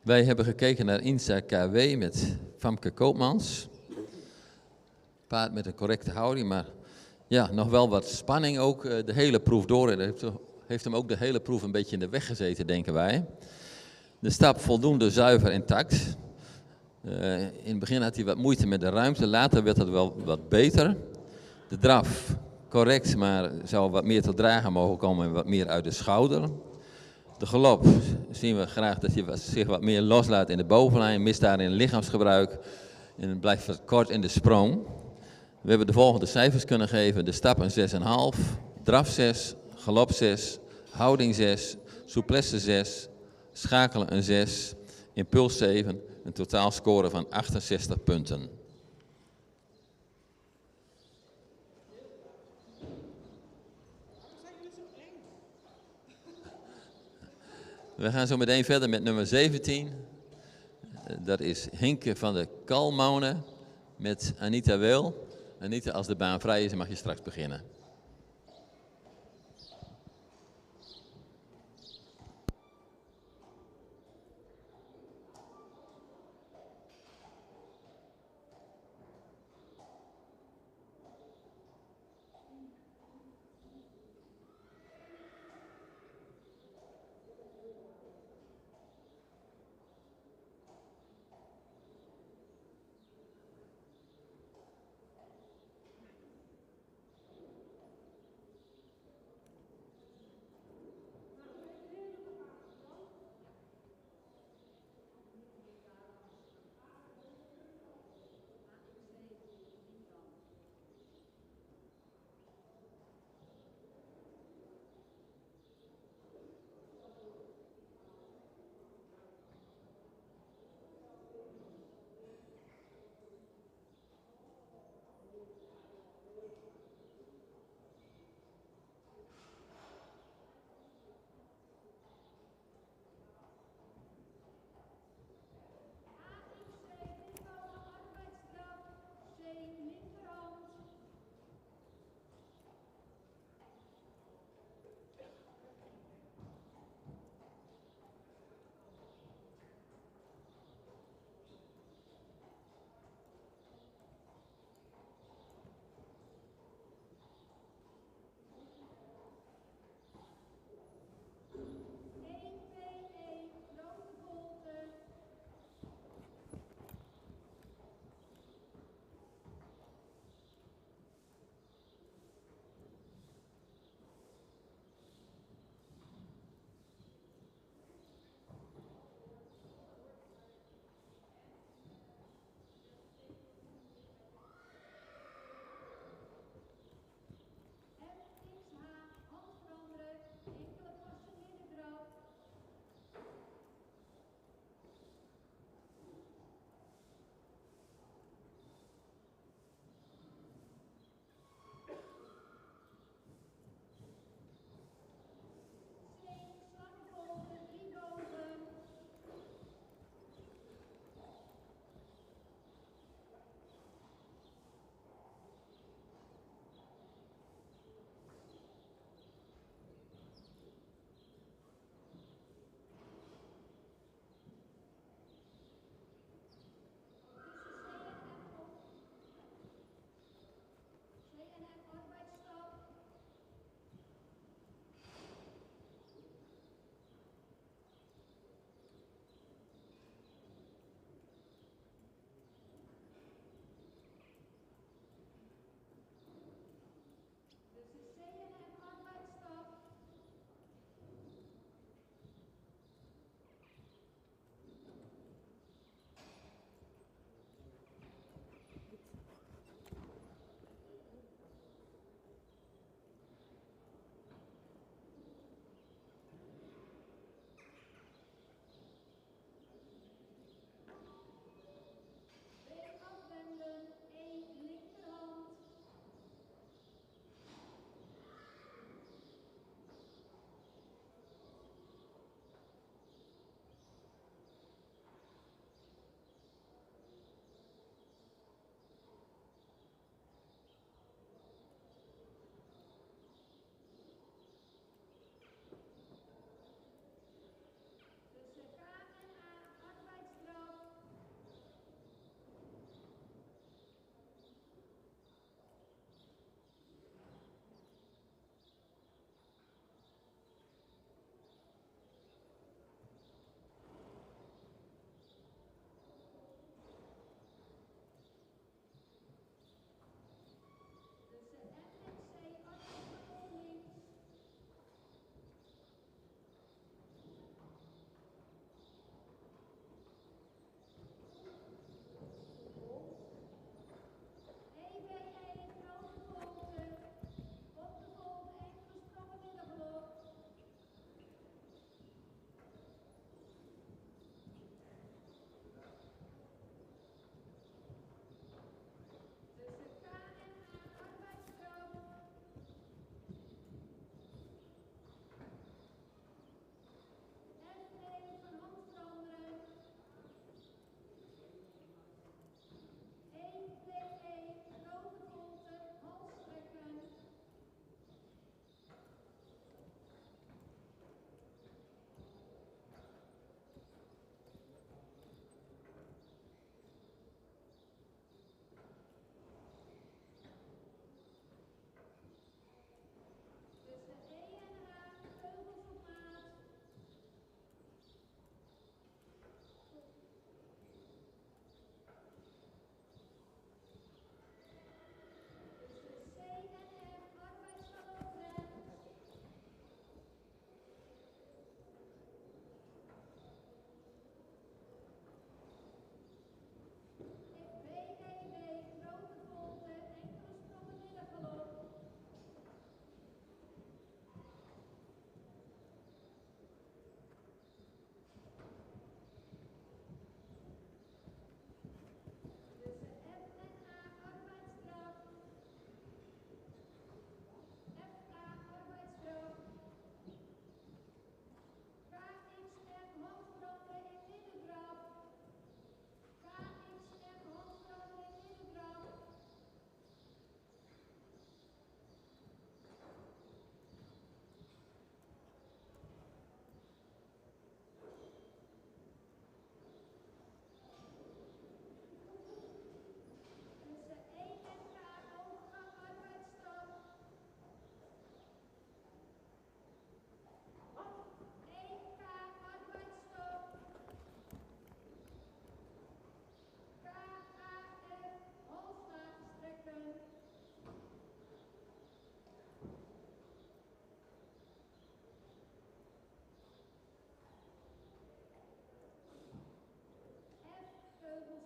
Wij hebben gekeken naar INSA KW met Famke Koopmans. Paard met een correcte houding, maar ja, nog wel wat spanning ook de hele proef door. En dat heeft hem ook de hele proef een beetje in de weg gezeten, denken wij. De stap voldoende zuiver intact. In het begin had hij wat moeite met de ruimte, later werd het wel wat beter. De draf correct, maar zou wat meer tot dragen mogen komen en wat meer uit de schouder. De galop zien we graag dat hij zich wat meer loslaat in de bovenlijn, mist daarin lichaamsgebruik en blijft wat kort in de sprong. We hebben de volgende cijfers kunnen geven: de stap een 6,5, draf 6, galop 6, houding 6, souplesse 6, schakelen een 6, impuls 7, een totaalscore van 68 punten. We gaan zo meteen verder met nummer 17. Dat is Hinke van de Kalmonen met Anita Wil. Anita, als de baan vrij is, mag je straks beginnen.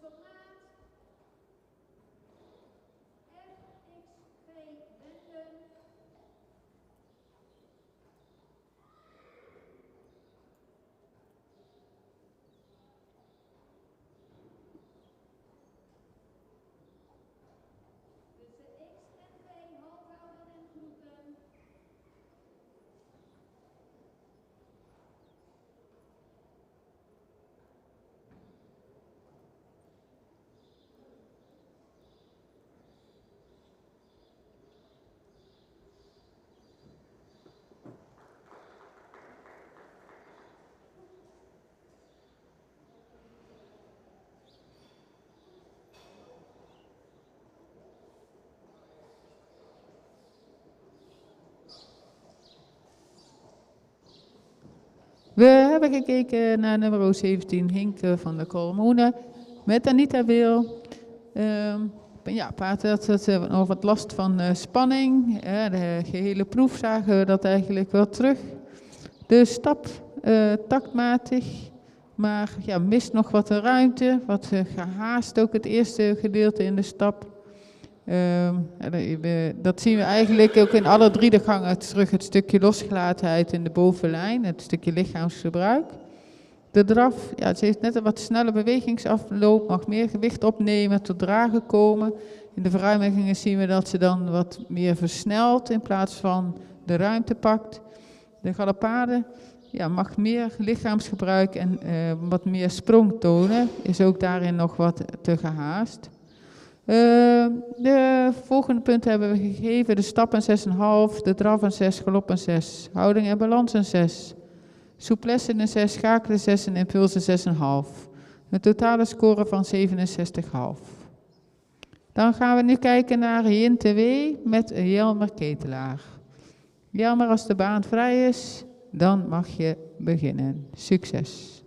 formaat. FXG wenden. Tussen X en V halt houden en groeten.
We hebben gekeken naar nummer 17, Hinke van de Kolmoenen, met Anita Wil. Ja, paard had nog wat last van spanning. De gehele proef zagen we dat eigenlijk wel terug. De stap taktmatig, maar ja, mist nog wat ruimte. Wat gehaast ook het eerste gedeelte in de stap. Dat zien we eigenlijk ook in alle drie de gangen terug. Het stukje losgelatenheid in de bovenlijn, het stukje lichaamsgebruik. De draf, ja, ze heeft net een wat snelle bewegingsafloop, mag meer gewicht opnemen, tot dragen komen. In de verruimingen zien we dat ze dan wat meer versnelt in plaats van de ruimte pakt. De galopade, ja, mag meer lichaamsgebruik en wat meer sprong tonen, is ook daarin nog wat te gehaast. De volgende punten hebben we gegeven, de stap een 6,5, de draf een 6, galop een 6, houding en balans een 6. Souplesse een 6, schakelen 6 en impulsen 6,5. Een totale score van 67,5. Dan gaan we nu kijken naar Hinte W met Jelmer Ketelaar. Jelmer, als de baan vrij is, dan mag je beginnen. Succes!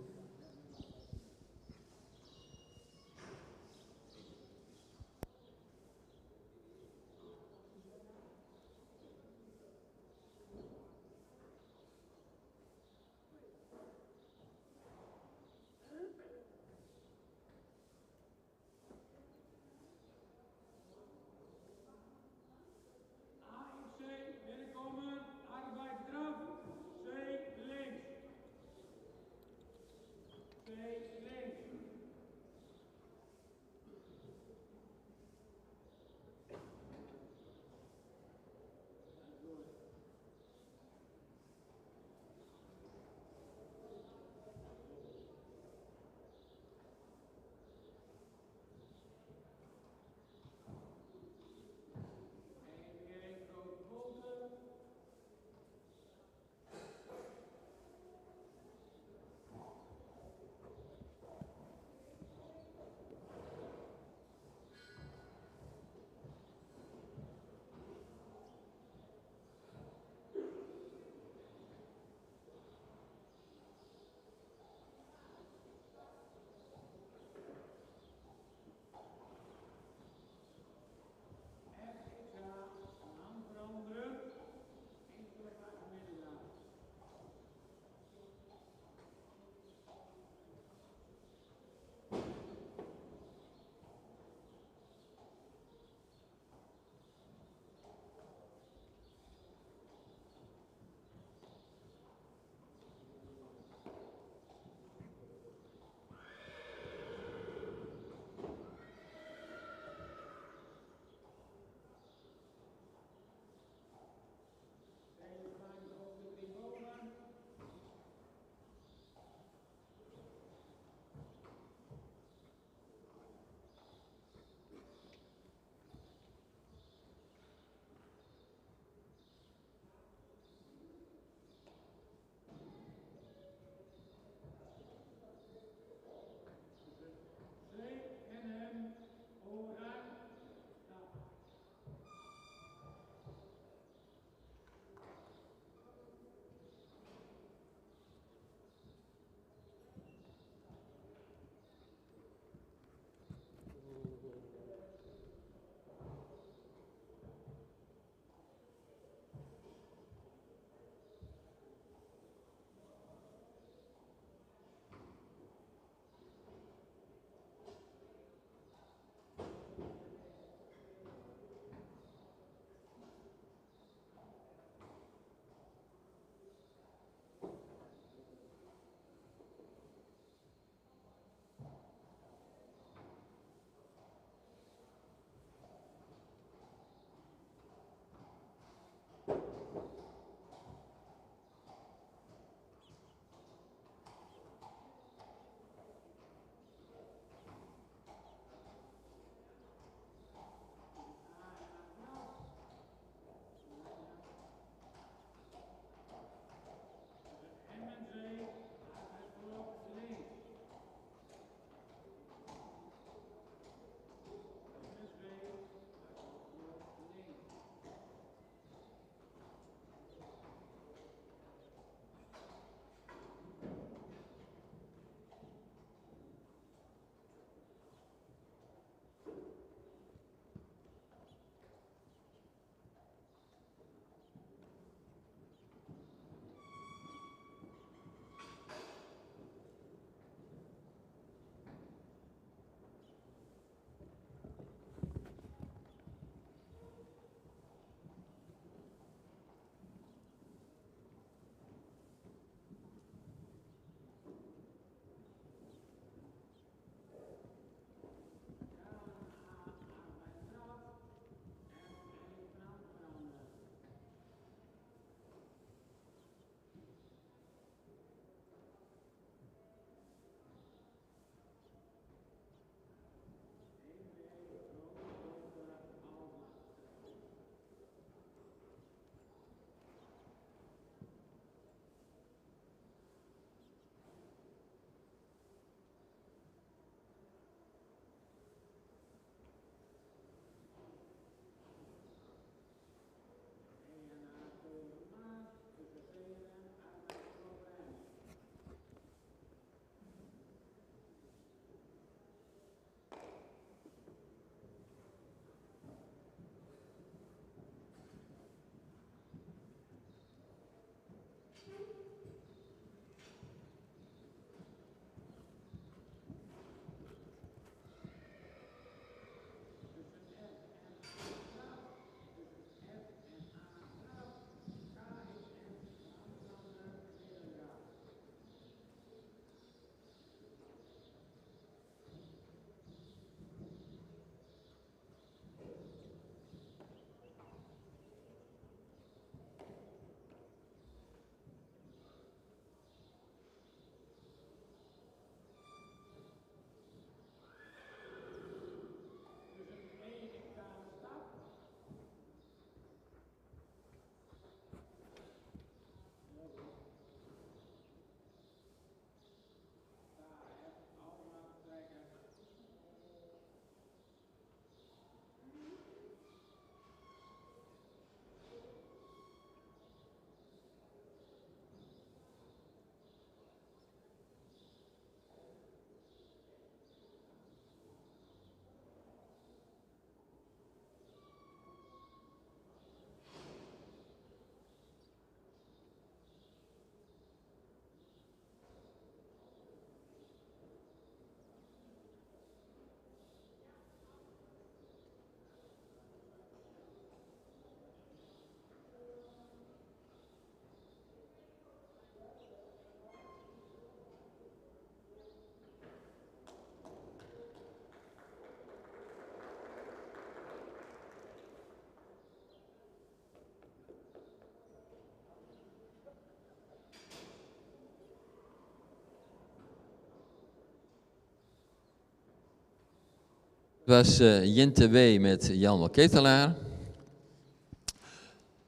Het was Jinte W. met Jan Ketelaar.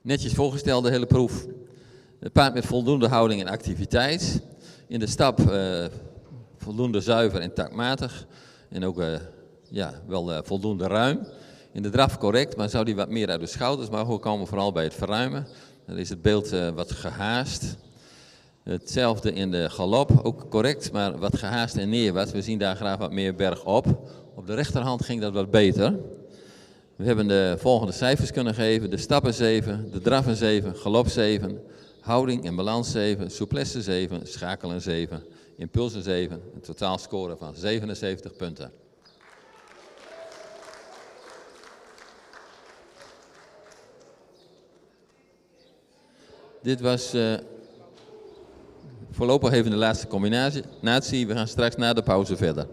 Netjes voorgesteld, de hele proef. Het paard met voldoende houding en activiteit. In de stap voldoende zuiver en taktmatig. En ook wel voldoende ruim. In de draf correct, maar zou die wat meer uit de schouders mogen komen, vooral bij het verruimen. Dan is het beeld wat gehaast. Hetzelfde in de galop, ook correct, maar wat gehaast en neerwaarts. We zien daar graag wat meer berg op. Op de rechterhand ging dat wat beter. We hebben de volgende cijfers kunnen geven. De stappen 7, de draf een 7, galop 7, houding en balans 7, souplesse 7, schakelen 7, impulsen 7. Een totaalscore van 77 punten. Dit was voorlopig even de laatste combinatie. We gaan straks na de pauze verder.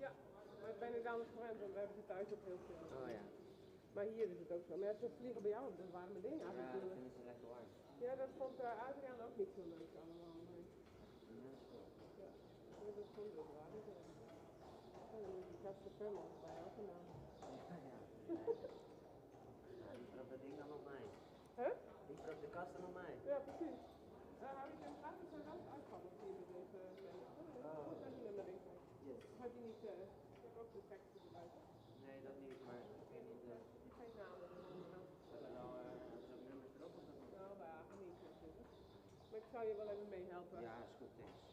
Ja, maar ik ben niet anders gewend, want we hebben ze thuis ook heel veel.
Oh ja.
Maar hier is het ook zo. Maar ze vliegen bij jou op de warme dingen af en
Ja,
toe.
dat vinden ze lekker warm.
Ja, dat vond Adriaan ook niet zo leuk allemaal. Nee. Ja, dat vond ik waar. En dan moet je kasten vullen bij elke naam.
Ja, die vraagt dat ding dan op mij.
Huh?
Die vraagt de kasten op mij.
Ja, precies. Hou je het gratis zijn wel uitvallen hier met deze zender. Goed met een nummering.
Yes.
Heb je niet, ik heb ook de teksten erbij.
Nee, dat niet, maar ik weet niet.
Geen namen eronder.
Hebben nou nummers erop of zo?
Nou, ja, niet natuurlijk. Maar ik zou je wel even meehelpen.
Ja, is goed, thanks.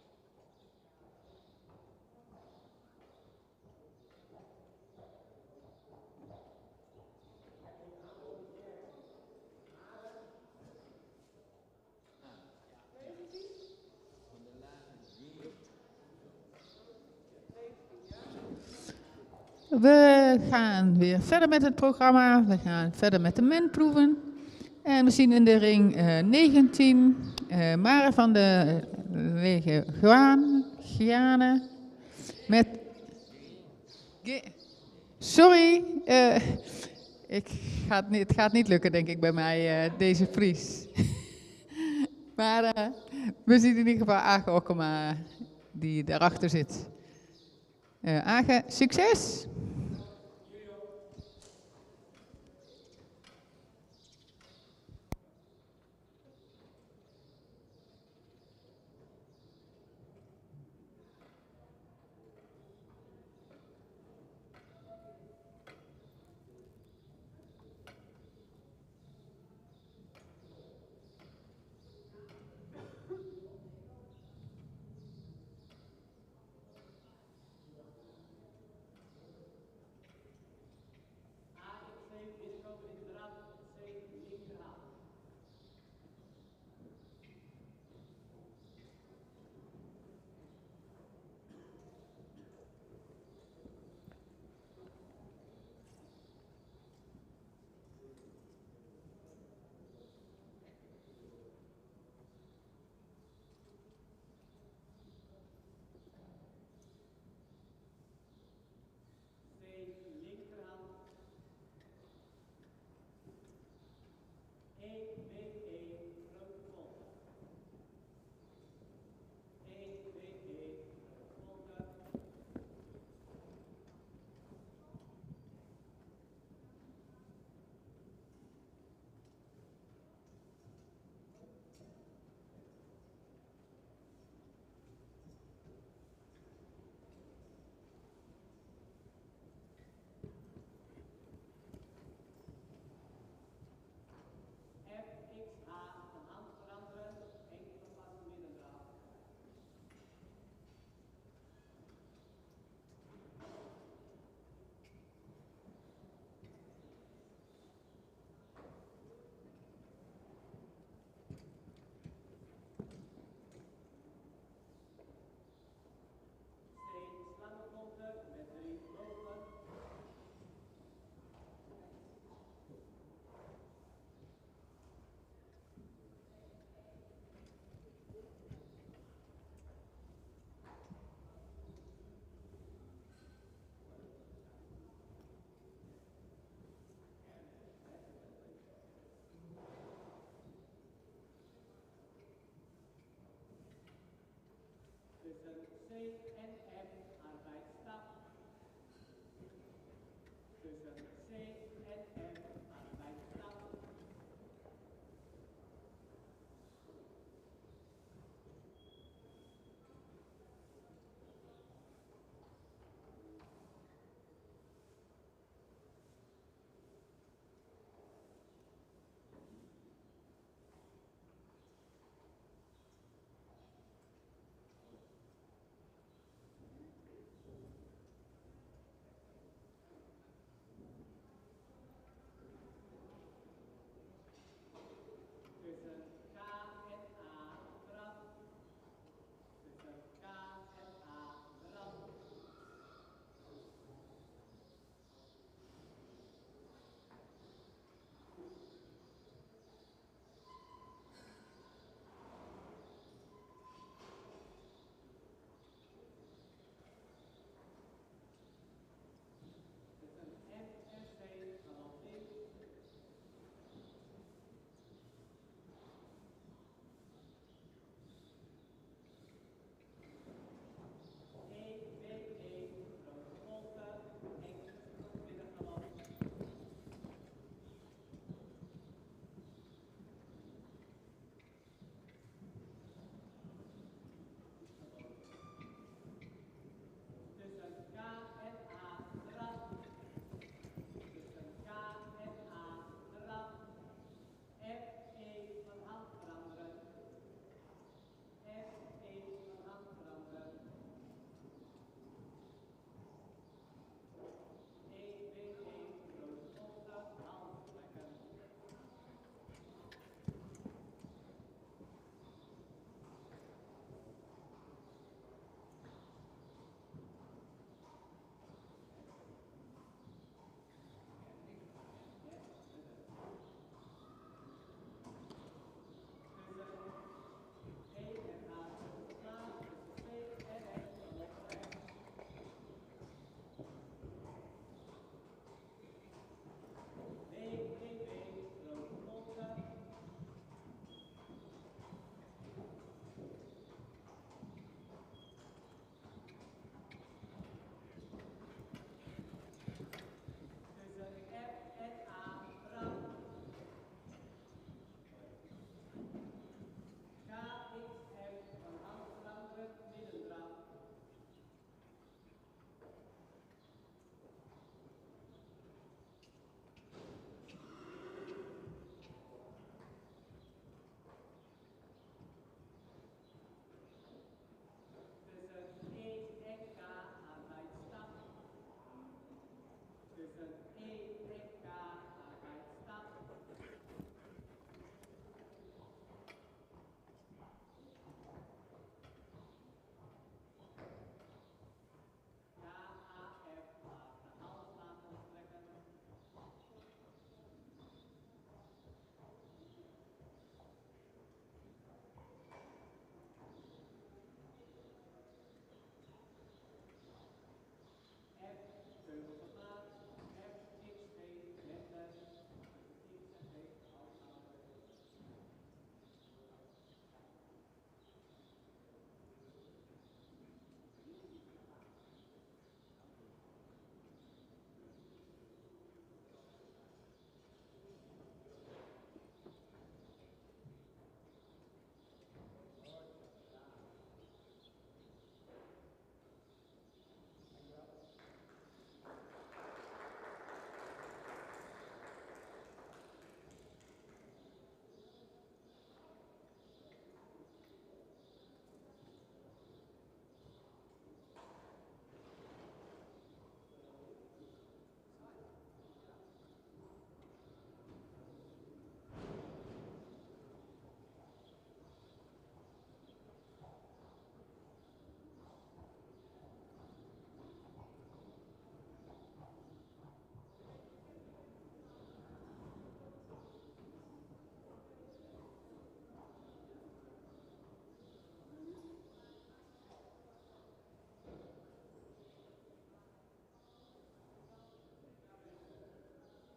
We gaan weer verder met het programma. We gaan verder met de menproeven. En we zien in de ring 19 Mare van de Leguane met... Sorry, het gaat niet lukken denk ik bij mij, deze Fries. Maar we zien in ieder geval Age Okkema die daarachter zit. Age, succes!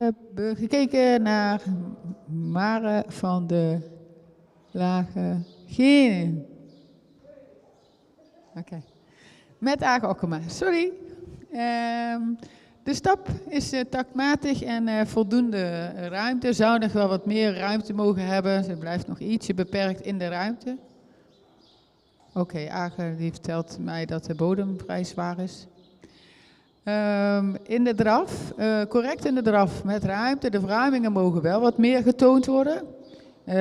hebben gekeken naar Mare van de Lage Genen. Oké. Met Aage Okkema, sorry. De stap is taktmatig en voldoende ruimte. Zou nog wel wat meer ruimte mogen hebben. Ze blijft nog ietsje beperkt in de ruimte. Oké, Aage die vertelt mij dat de bodem vrij zwaar is. In de draf, correct in de draf met ruimte. De verruimingen mogen wel wat meer getoond worden.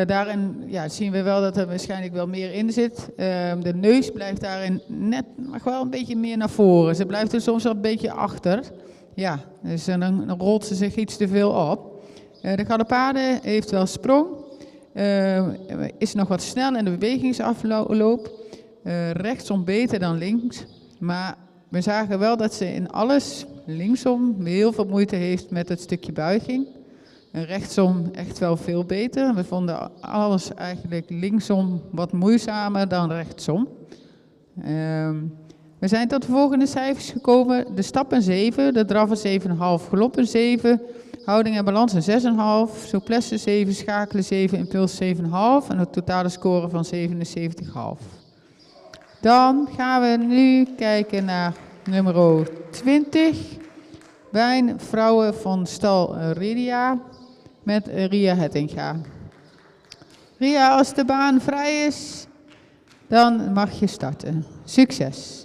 Daarin zien we wel dat er waarschijnlijk wel meer in zit. De neus blijft daarin net nog wel een beetje meer naar voren. Ze blijft er soms wel een beetje achter. Ja, dus dan rolt ze zich iets te veel op. De galopade heeft wel sprong. Is nog wat snel in de bewegingsafloop. Rechtsom beter dan links. Maar we zagen wel dat ze in alles linksom heel veel moeite heeft met het stukje buiging. En rechtsom echt wel veel beter. We vonden alles eigenlijk linksom wat moeizamer dan rechtsom. We zijn tot de volgende cijfers gekomen. De stap een 7, de draf een 7,5, galop een 7, houding en balans een 6,5, souplesse 7, schakelen 7, impuls 7,5 en een totale score van 77,5. Dan gaan we nu kijken naar nummer 20. Wijn Vrouwen van Stal Ridia met Ria Hettinga. Ria, als de baan vrij is, dan mag je starten. Succes!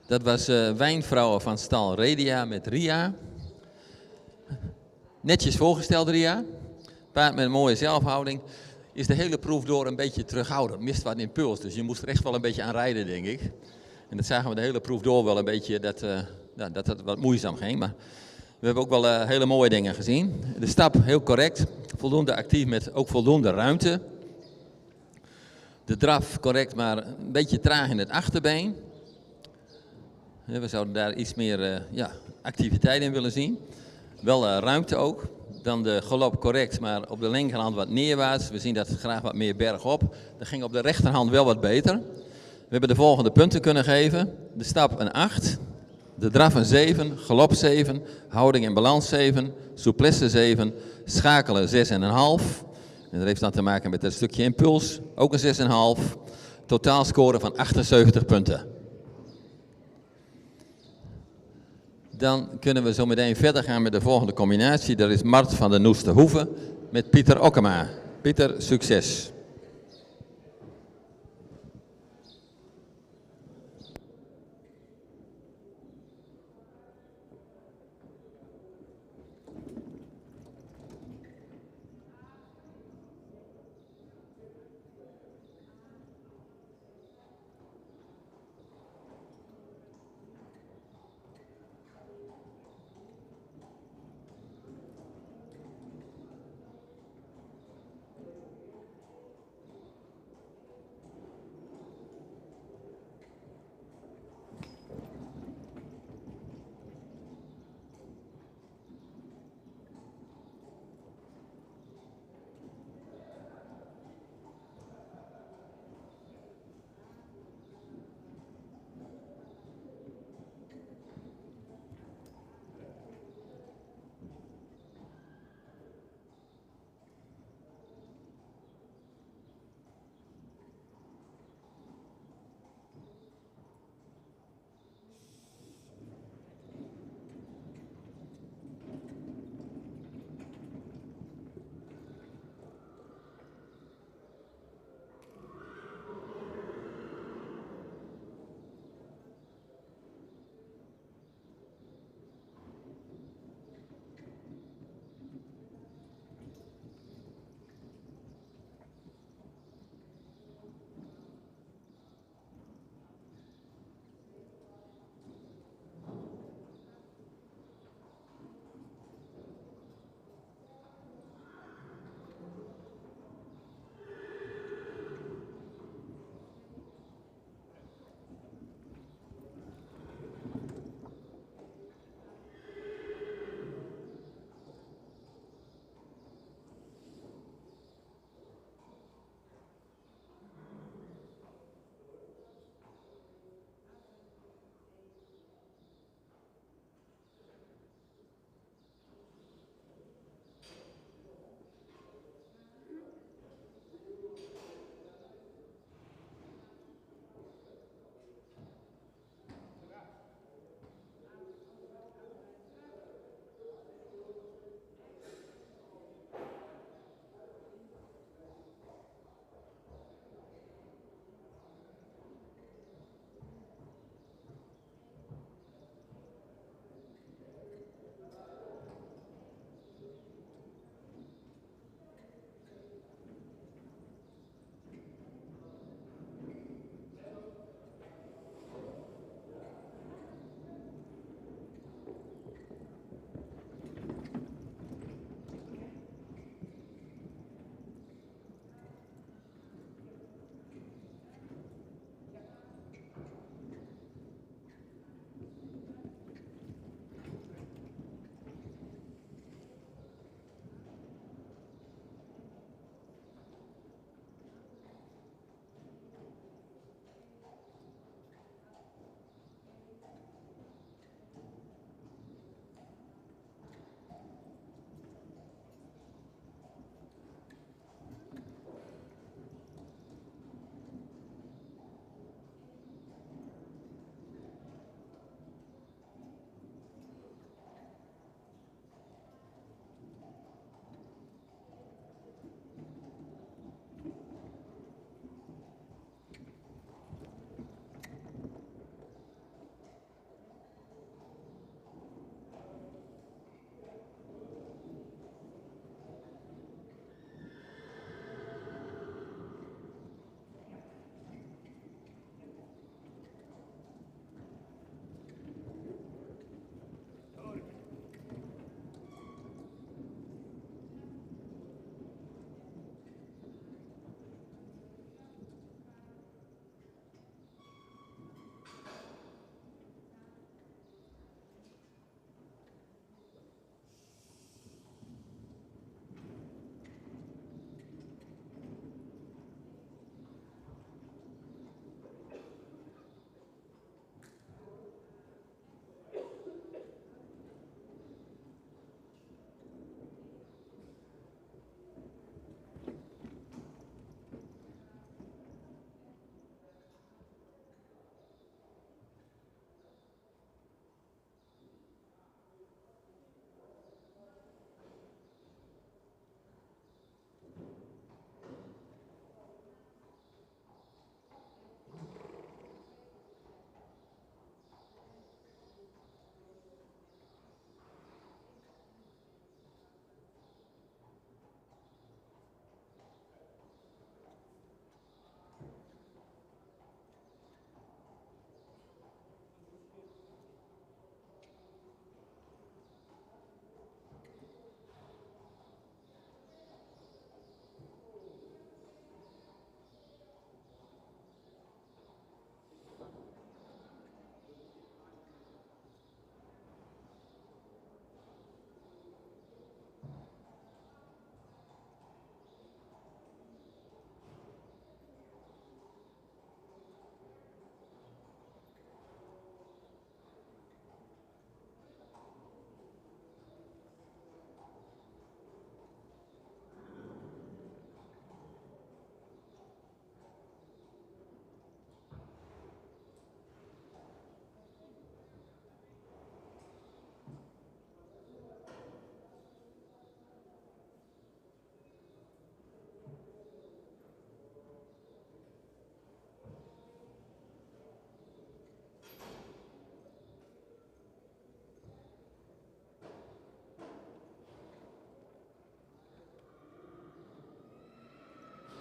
Dat was wijnvrouwen van stal Redia met Ria. Netjes voorgesteld, Ria. Paard met een mooie zelfhouding. Is de hele proef door een beetje terughoudend. Mist wat impuls, dus je moest er echt wel een beetje aan rijden, denk ik. En dat zagen we de hele proef door wel een beetje, dat het wat moeizaam ging. Maar we hebben ook wel hele mooie dingen gezien. De stap heel correct, voldoende actief met ook voldoende ruimte. De draf correct, maar een beetje traag in het achterbeen. We zouden daar iets meer activiteit in willen zien. Wel ruimte ook. Dan de galop correct, maar op de linkerhand wat neerwaarts. We zien dat graag wat meer bergop. Dat ging op de rechterhand wel wat beter. We hebben de volgende punten kunnen geven. De stap een 8. De draf een 7. Galop 7. Houding en balans 7. Souplesse 7. Schakelen 6,5. En dat heeft dan te maken met dat stukje impuls. Ook een 6,5. Totaalscore van 78 punten. Dan kunnen we zo meteen verder gaan met de volgende combinatie. Dat is Mart van der Noesterhoeve met Pieter Okkema. Pieter, succes.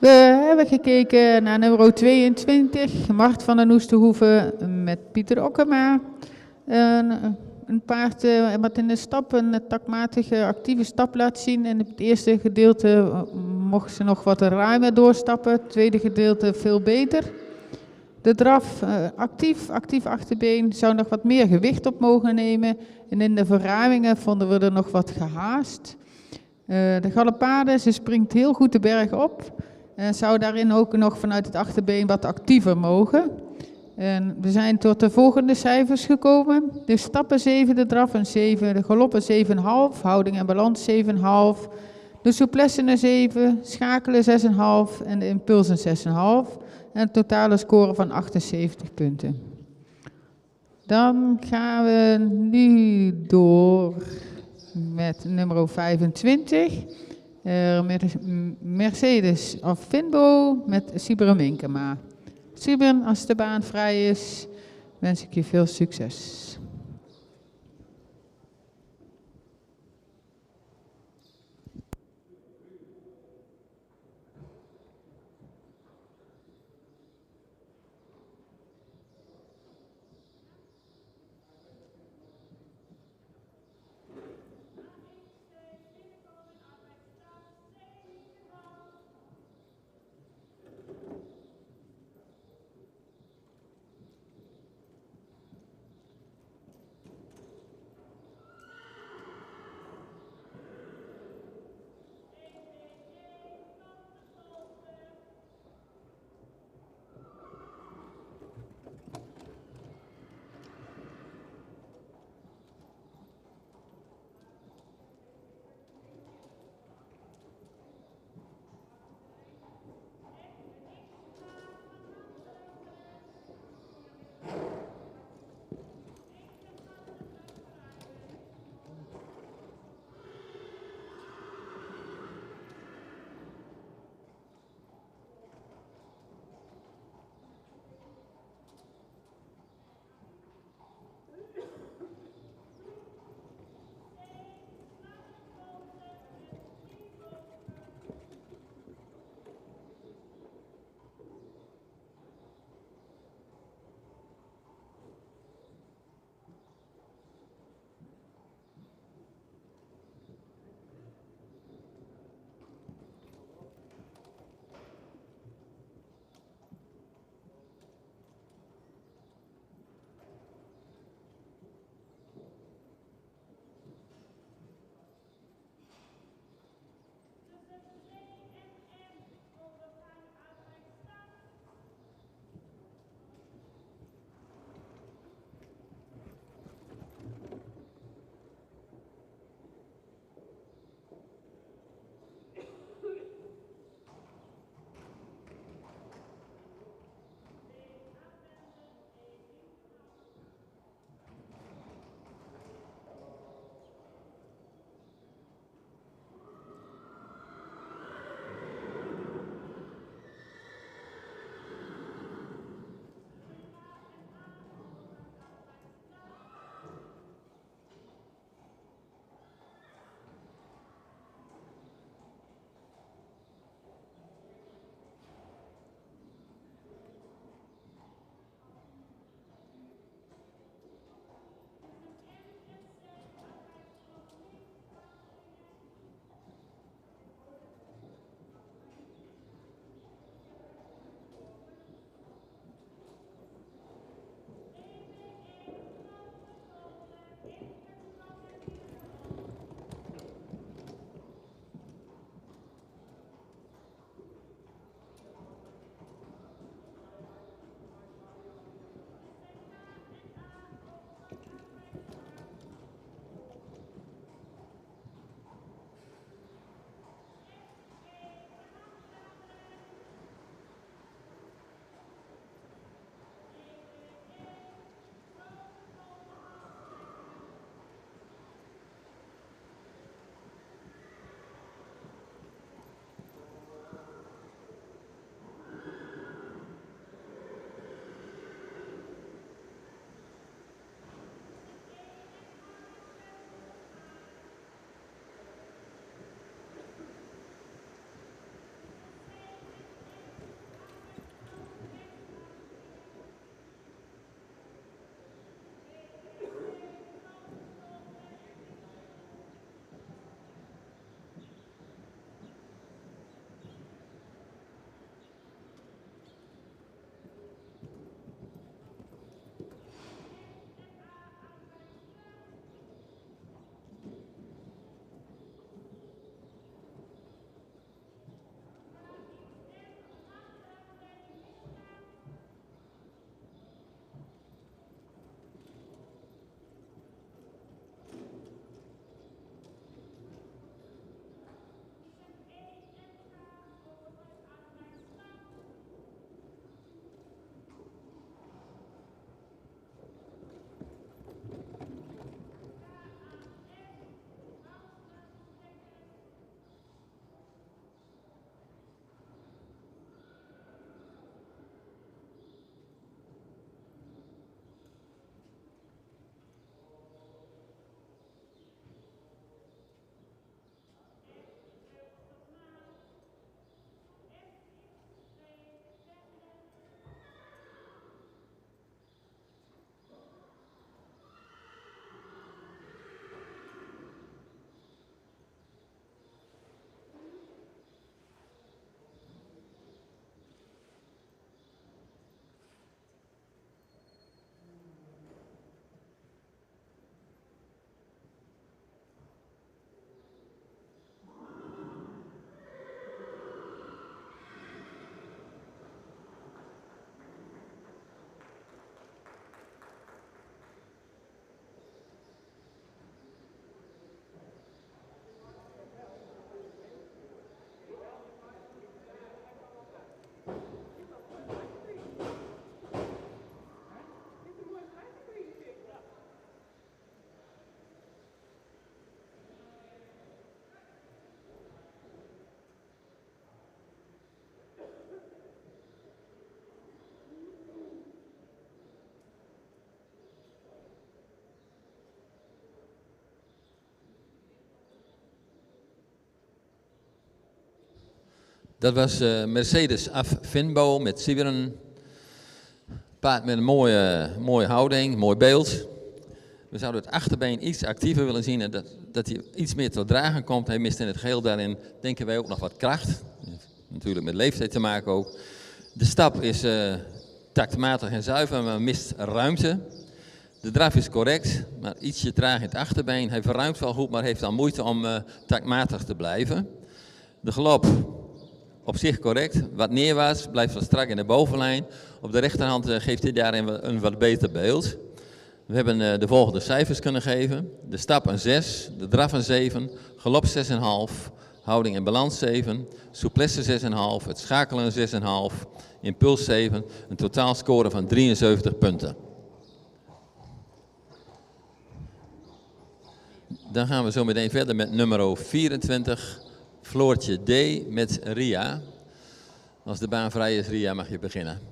We hebben gekeken naar nummer 22, Mart van den Oesterhoeven met Pieter Okkema. Een paard wat in de stap een takmatige actieve stap laat zien. In het eerste gedeelte mocht ze nog wat ruimer doorstappen, het tweede gedeelte veel beter. De draf actief achterbeen, zou nog wat meer gewicht op mogen nemen. En in de verruimingen vonden we er nog wat gehaast. De galopade, ze springt heel goed de berg op. Zou daarin ook nog vanuit het achterbeen wat actiever mogen. En we zijn tot de volgende cijfers gekomen. De stappen 7, de draf een 7, de galoppen 7,5, houding en balans 7,5. De souplesse een 7, schakelen 6,5 en de impulsen 6,5. En een totale score van 78 punten. Dan gaan we nu door met nummer 25. Met Mercedes of Finbo met Sibren Minkema. Sibren, als de baan vrij is, wens ik je veel succes.
Dat was Mercedes af Finbo met Sieberen. Paard met een mooie houding, mooi beeld. We zouden het achterbeen iets actiever willen zien en dat hij iets meer tot dragen komt. Hij mist in het geheel daarin, denken wij, ook nog wat kracht. Natuurlijk met leeftijd te maken ook. De stap is taktmatig en zuiver, maar mist ruimte. De draf is correct, maar ietsje traag in het achterbeen. Hij verruimt wel goed, maar heeft dan moeite om taktmatig te blijven. De galop op zich correct. Wat neerwaarts blijft wat strak in de bovenlijn. Op de rechterhand geeft hij daarin een wat beter beeld. We hebben de volgende cijfers kunnen geven. De stap een 6, de draf een 7, galop 6,5, houding en balans 7, souplesse 6,5, het schakelen 6,5, impuls 7, een totaalscore van 73 punten. Dan gaan we zo meteen verder met nummer 24, Floortje D met Ria. Als de baan vrij is, Ria, mag je beginnen.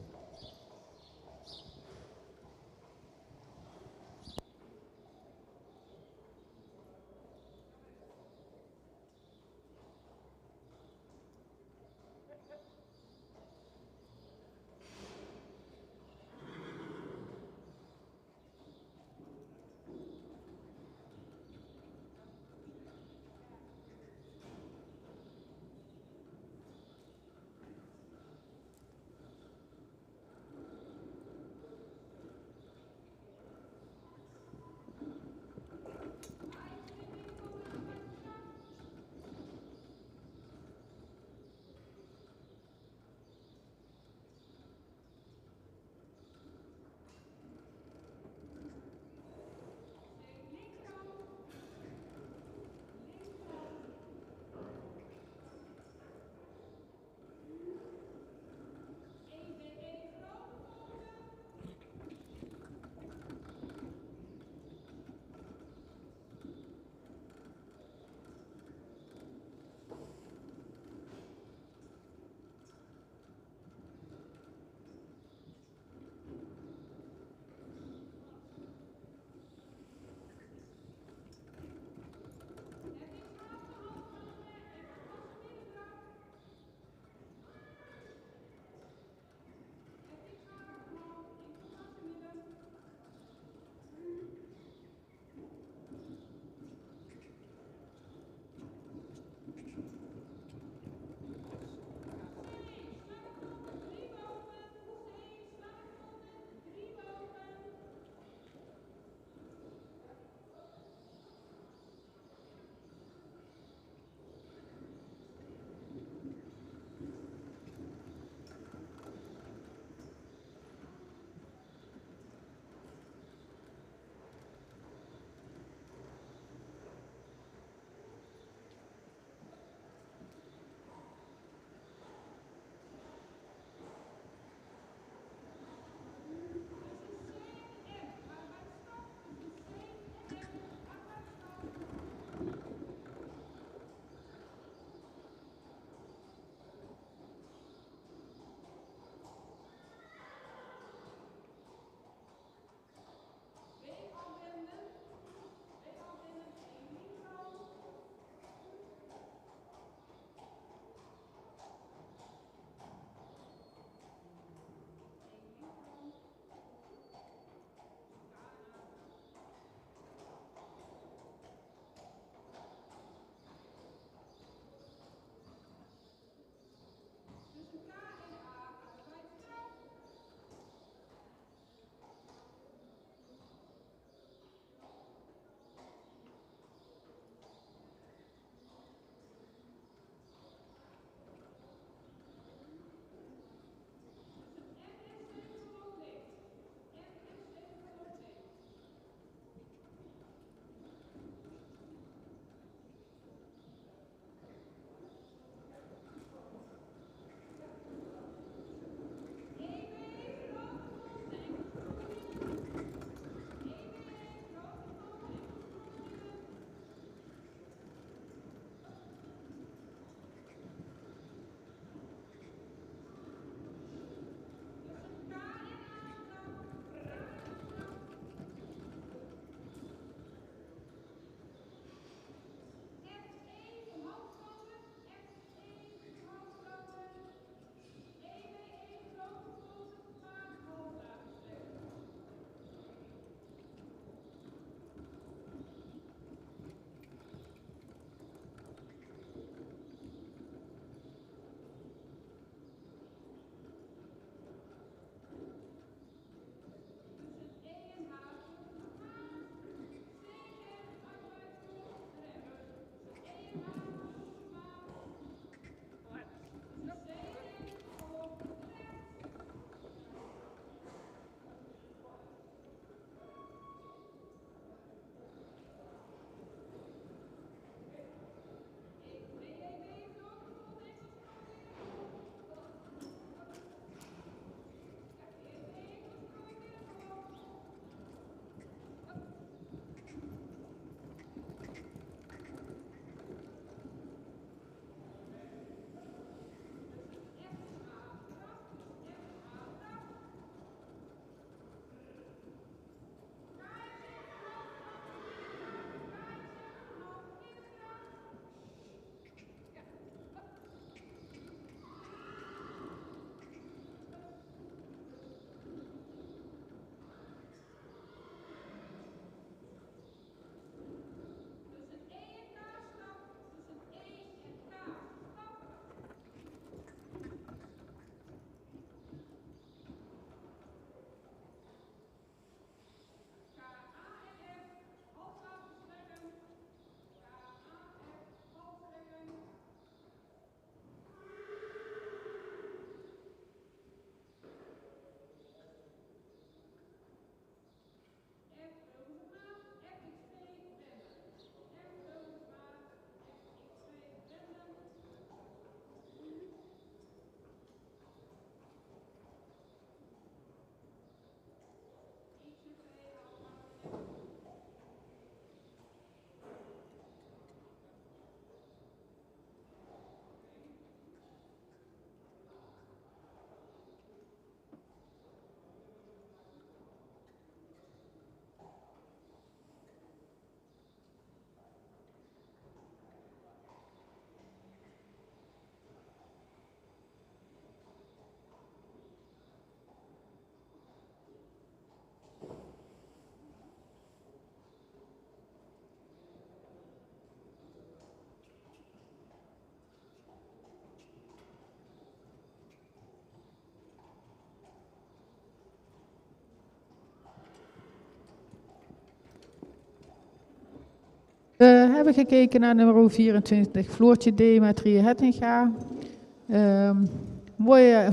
hebben gekeken naar nummer 24, Floortje D. met Ria Hettinga.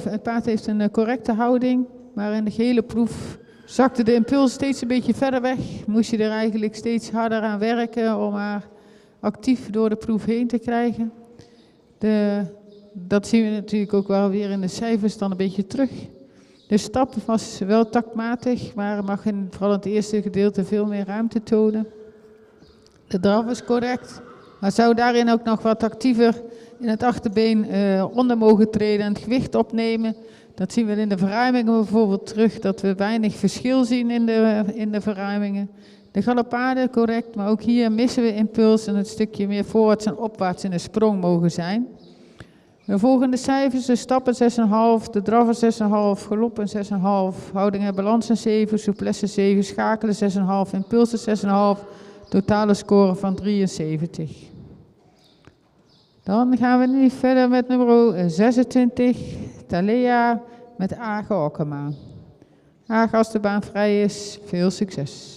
Het paard heeft een correcte houding, maar in de gehele proef zakte de impuls steeds een beetje verder weg. Moest je er eigenlijk steeds harder aan werken om haar actief door de proef heen te krijgen. Dat zien we natuurlijk ook wel weer in de cijfers dan een beetje terug. De stap was wel taktmatig, maar mag vooral in het eerste gedeelte veel meer ruimte tonen. De draf is correct, maar zou daarin ook nog wat actiever in het achterbeen onder mogen treden en het gewicht opnemen. Dat zien we in de verruimingen bijvoorbeeld terug, dat we weinig verschil zien in de verruimingen. De galopade correct, maar ook hier missen we impuls en het stukje meer voorwaarts en opwaarts in de sprong mogen zijn. De volgende cijfers, de stappen 6,5, de draffen 6,5, galop een 6,5, houding en balans een 7, souplesse 7, schakelen 6,5, impulsen 6,5, totale score van 73. Dan gaan we nu verder met nummer 26, Thalea met Age Okkema. Age, als de baan vrij is, veel succes.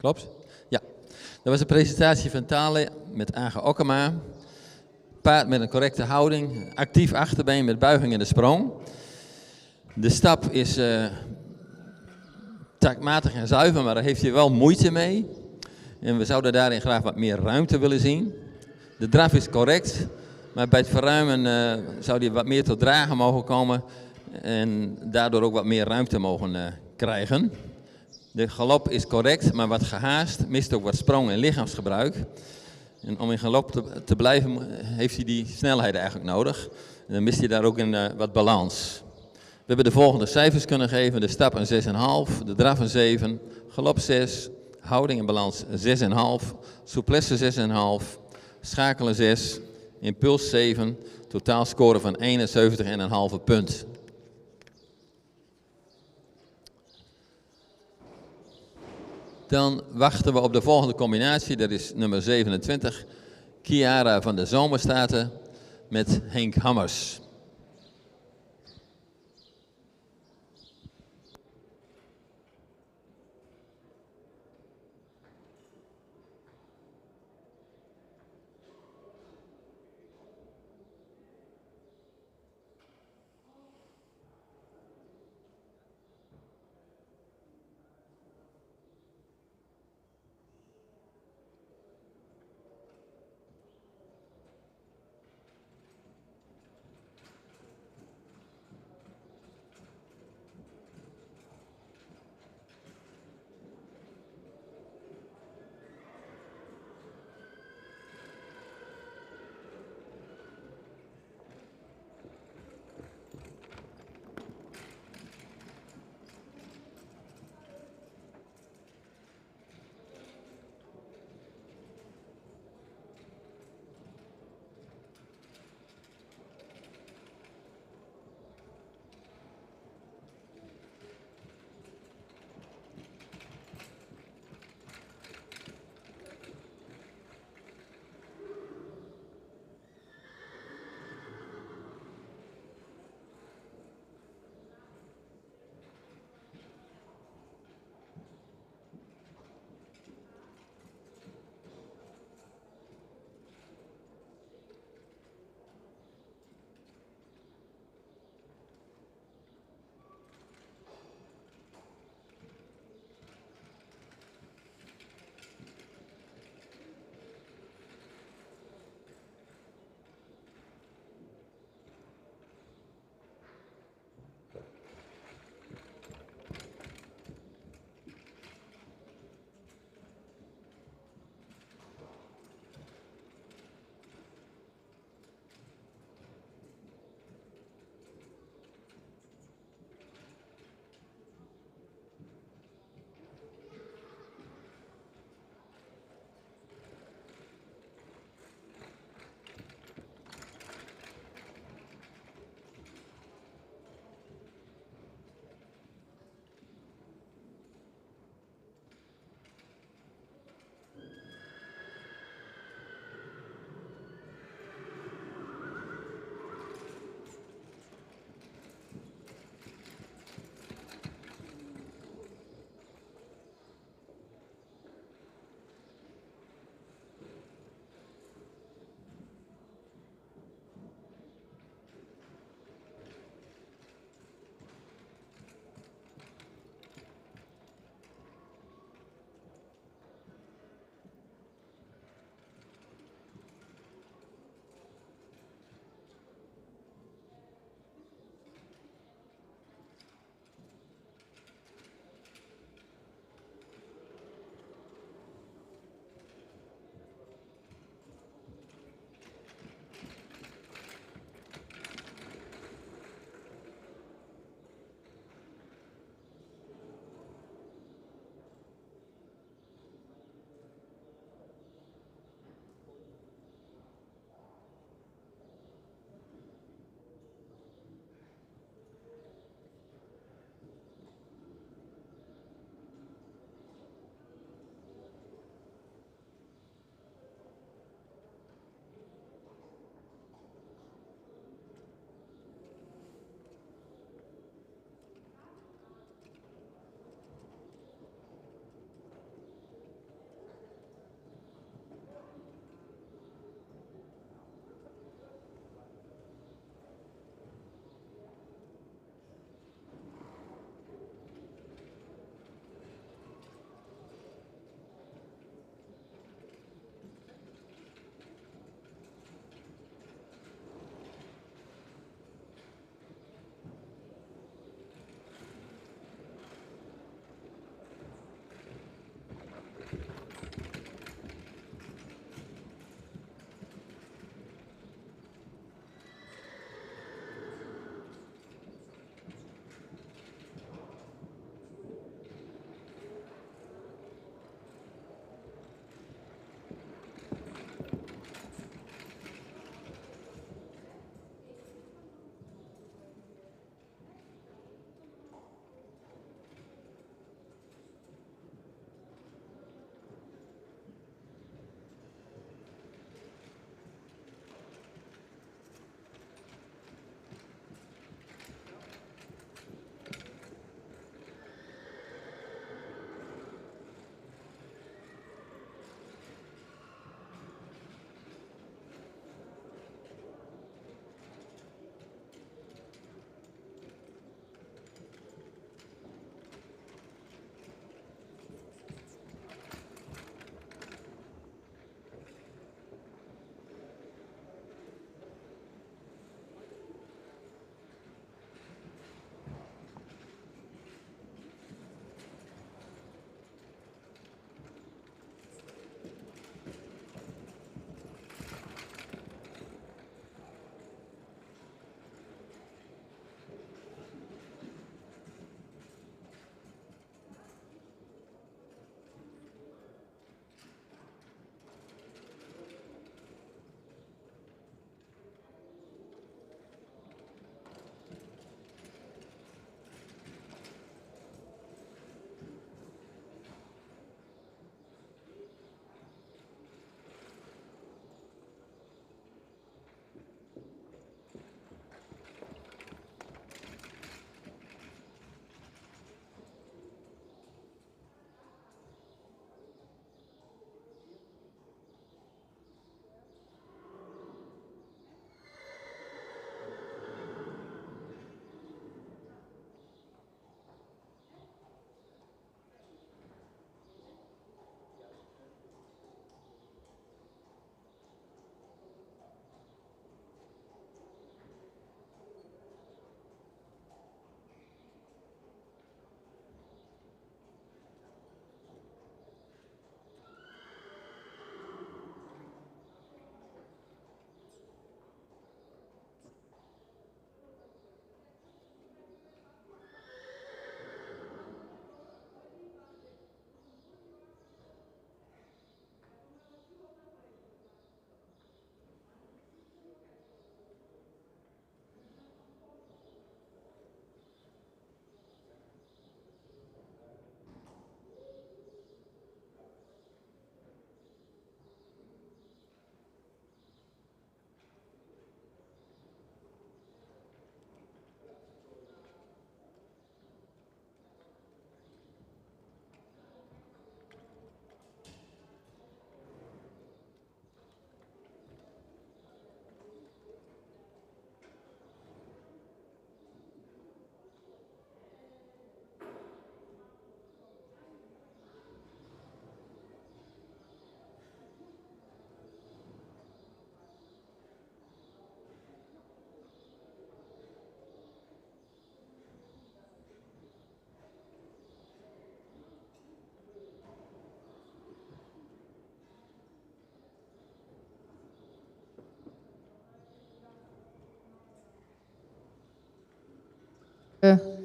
Klopt? Ja. Dat was een presentatie van Tale met Age Okkema. Paard met een correcte houding, actief achterbeen met buiging en de sprong. De stap is taktmatig en zuiver, maar daar heeft hij wel moeite mee. En we zouden daarin graag wat meer ruimte willen zien. De draf is correct, maar bij het verruimen zou hij wat meer tot dragen mogen komen. En daardoor ook wat meer ruimte mogen krijgen. De galop is correct, maar wat gehaast, mist ook wat sprong en lichaamsgebruik. En om in galop te blijven heeft hij die snelheid eigenlijk nodig. En dan mist hij daar ook wat balans. We hebben de volgende cijfers kunnen geven. De stap een 6,5, de draf een 7, galop 6, houding en balans 6,5, souplesse 6,5, schakelen 6, impuls 7, totaal score van 71,5 punt. Dan wachten we op de volgende combinatie, dat is nummer 27, Chiara van de Zomerstaten met Henk Hammers.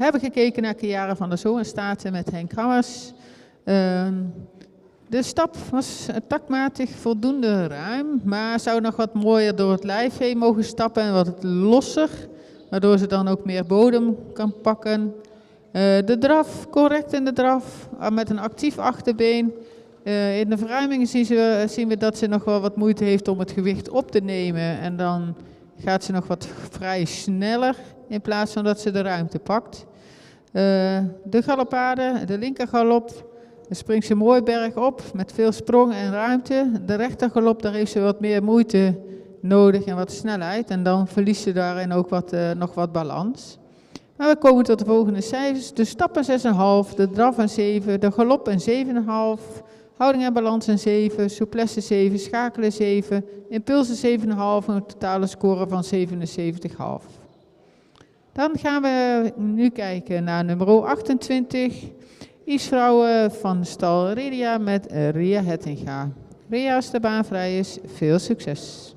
hebben gekeken naar Chiara van der Zoenstaten met Henk Hammers. De stap was takmatig voldoende ruim, maar zou nog wat mooier door het lijf heen mogen stappen en wat losser, waardoor ze dan ook meer bodem kan pakken. De draf, correct in de draf, met een actief achterbeen. In de verruiming zien we dat ze nog wel wat moeite heeft om het gewicht op te nemen. En dan gaat ze nog wat vrij sneller in plaats van dat ze de ruimte pakt. De galopade, de linkergalop, dan springt ze mooi bergop met veel sprong en ruimte. De rechtergalop, daar heeft ze wat meer moeite nodig en wat snelheid. En dan verliest ze daarin ook nog wat balans. Maar we komen tot de volgende cijfers. De stappen 6,5, de draf een 7, de galop een 7,5, houding en balans een 7, souplesse 7, schakelen 7, impulsen 7,5 en een totale score van 77,5. Dan gaan we nu kijken naar nummer 28, Isvrouwen van stal Ria met Ria Hettinga. Ria, als de baan vrij is, veel succes.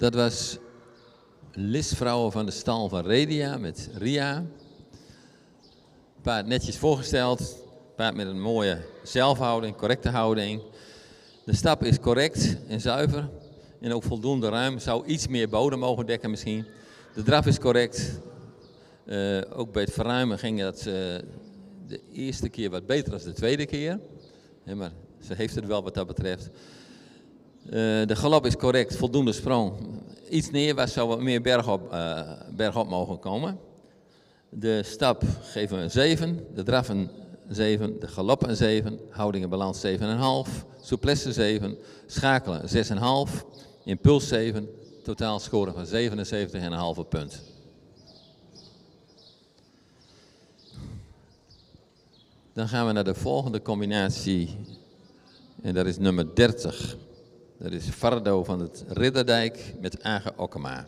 Dat was listvrouwen van de stal van Redia met Ria. Paard netjes voorgesteld. Paard met een mooie zelfhouding, correcte houding. De stap is correct en zuiver. En ook voldoende ruim. Zou iets meer bodem mogen dekken misschien. De draf is correct. Ook bij het verruimen ging dat de eerste keer wat beter dan de tweede keer. Maar ze heeft het wel wat dat betreft. De galop is correct, voldoende sprong. Iets neerwaarts zou wat meer bergop mogen komen. De stap geven we een 7, de draf een 7, de galop een 7, houding en balans 7,5, souplesse 7, schakelen 6,5, impuls 7, totaal scoren van 77,5 punt. Dan gaan we naar de volgende combinatie en dat is nummer 30. Dat is Fardo van het Ridderdijk met Age Okkema.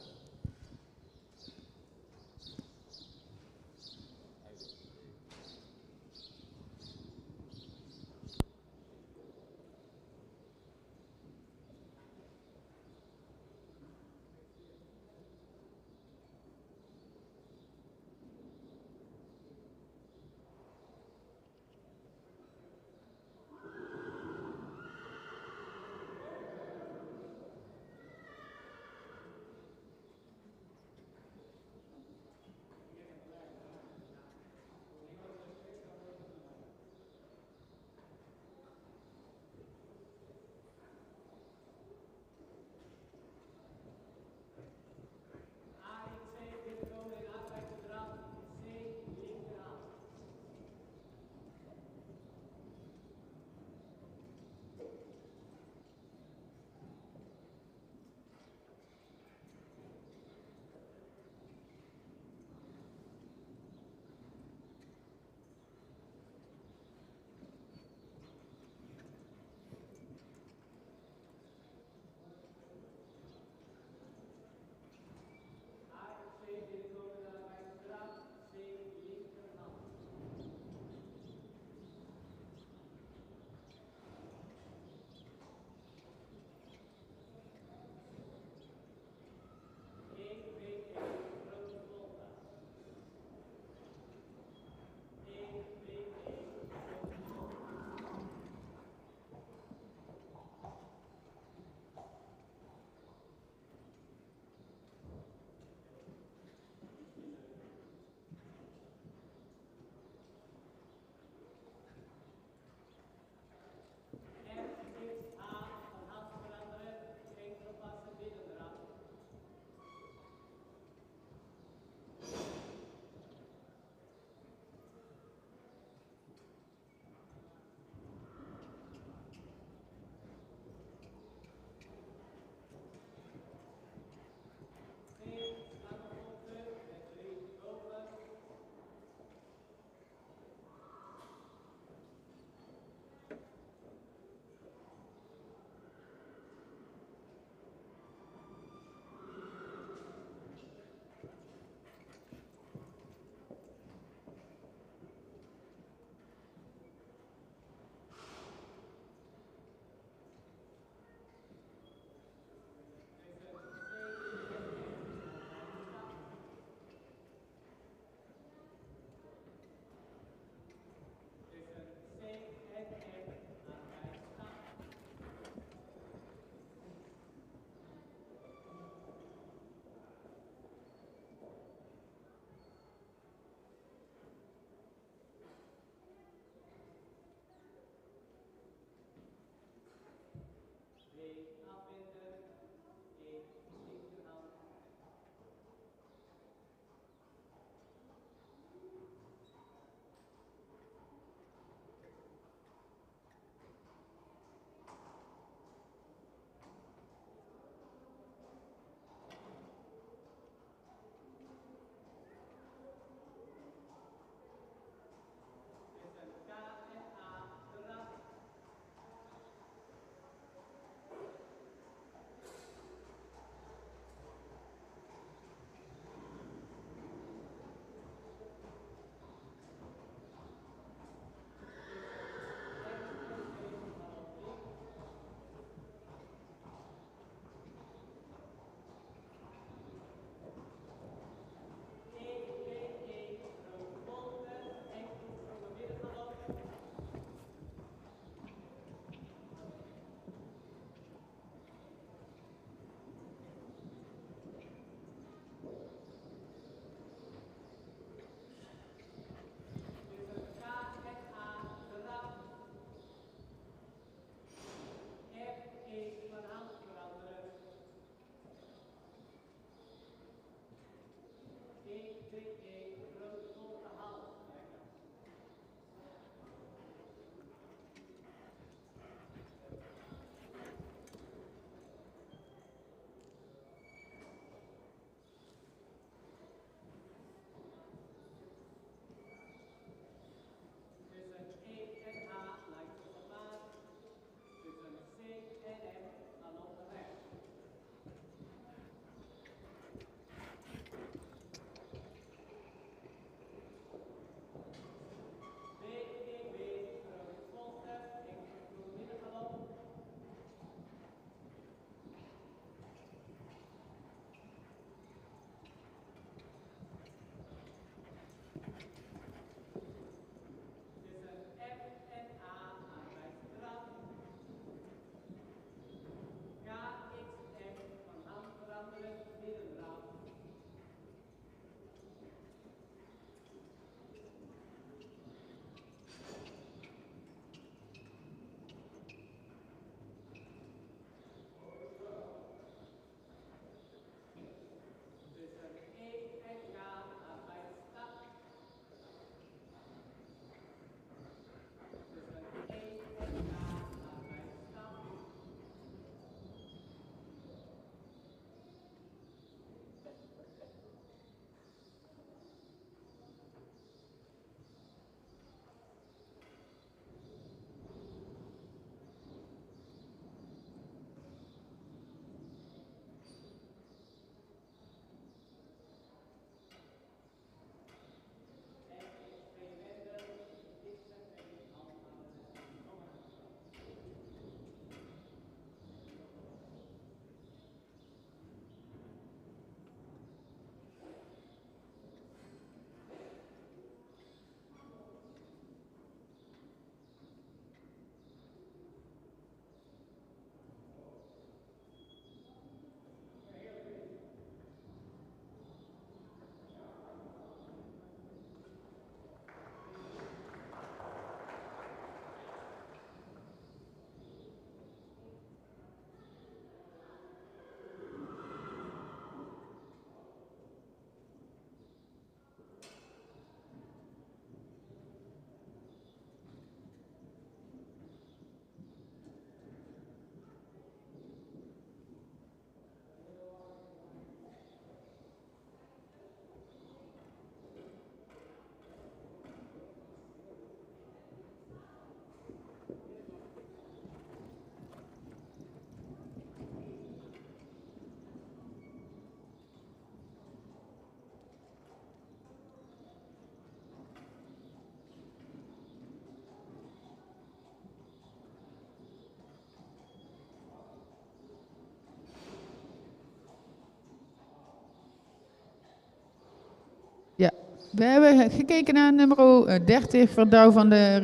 We hebben gekeken naar nummer 30, Verdouw van de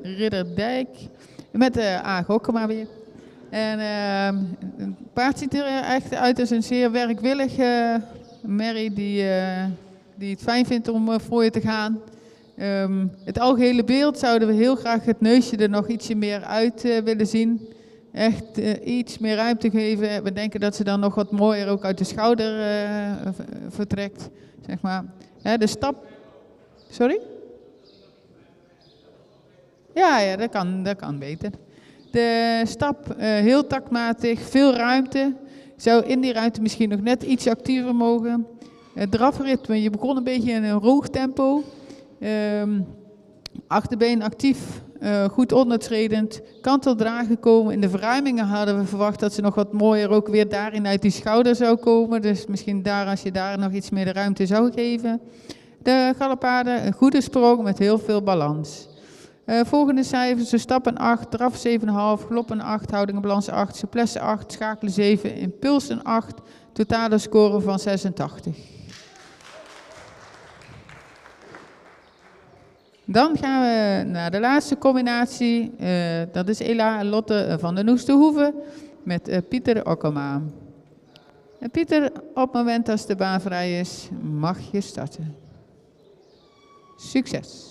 Ridderdijk. Met A. Gokkema weer. En het paard ziet er echt uit als een zeer werkwillige merrie die het fijn vindt om voor je te gaan. Het algehele beeld zouden we heel graag het neusje er nog ietsje meer uit willen zien. Echt iets meer ruimte geven. We denken dat ze dan nog wat mooier ook uit de schouder vertrekt. Zeg maar. De stap. Sorry? Ja, dat kan beter. De stap heel takmatig, veel ruimte. Zou in die ruimte misschien nog net iets actiever mogen. Het drafritme, je begon een beetje in een roog tempo. Achterbeen actief, goed ondertredend. Kanteldragen komen. In de verruimingen hadden we verwacht dat ze nog wat mooier ook weer daarin uit die schouder zou komen. Dus misschien daar, als je daar nog iets meer de ruimte zou geven. De galoppaden, een goede sprong met heel veel balans. Volgende cijfers, ze stappen 8, draf 7,5, galop een 8, houding en balans 8, souplesse 8, schakelen 7, impuls een 8, totale score van 86. Dan gaan we naar de laatste combinatie, dat is Ela en Lotte van den Oesterhoeve met Pieter Okkema. En Pieter, op het moment als de baan vrij is, mag je starten. Succes!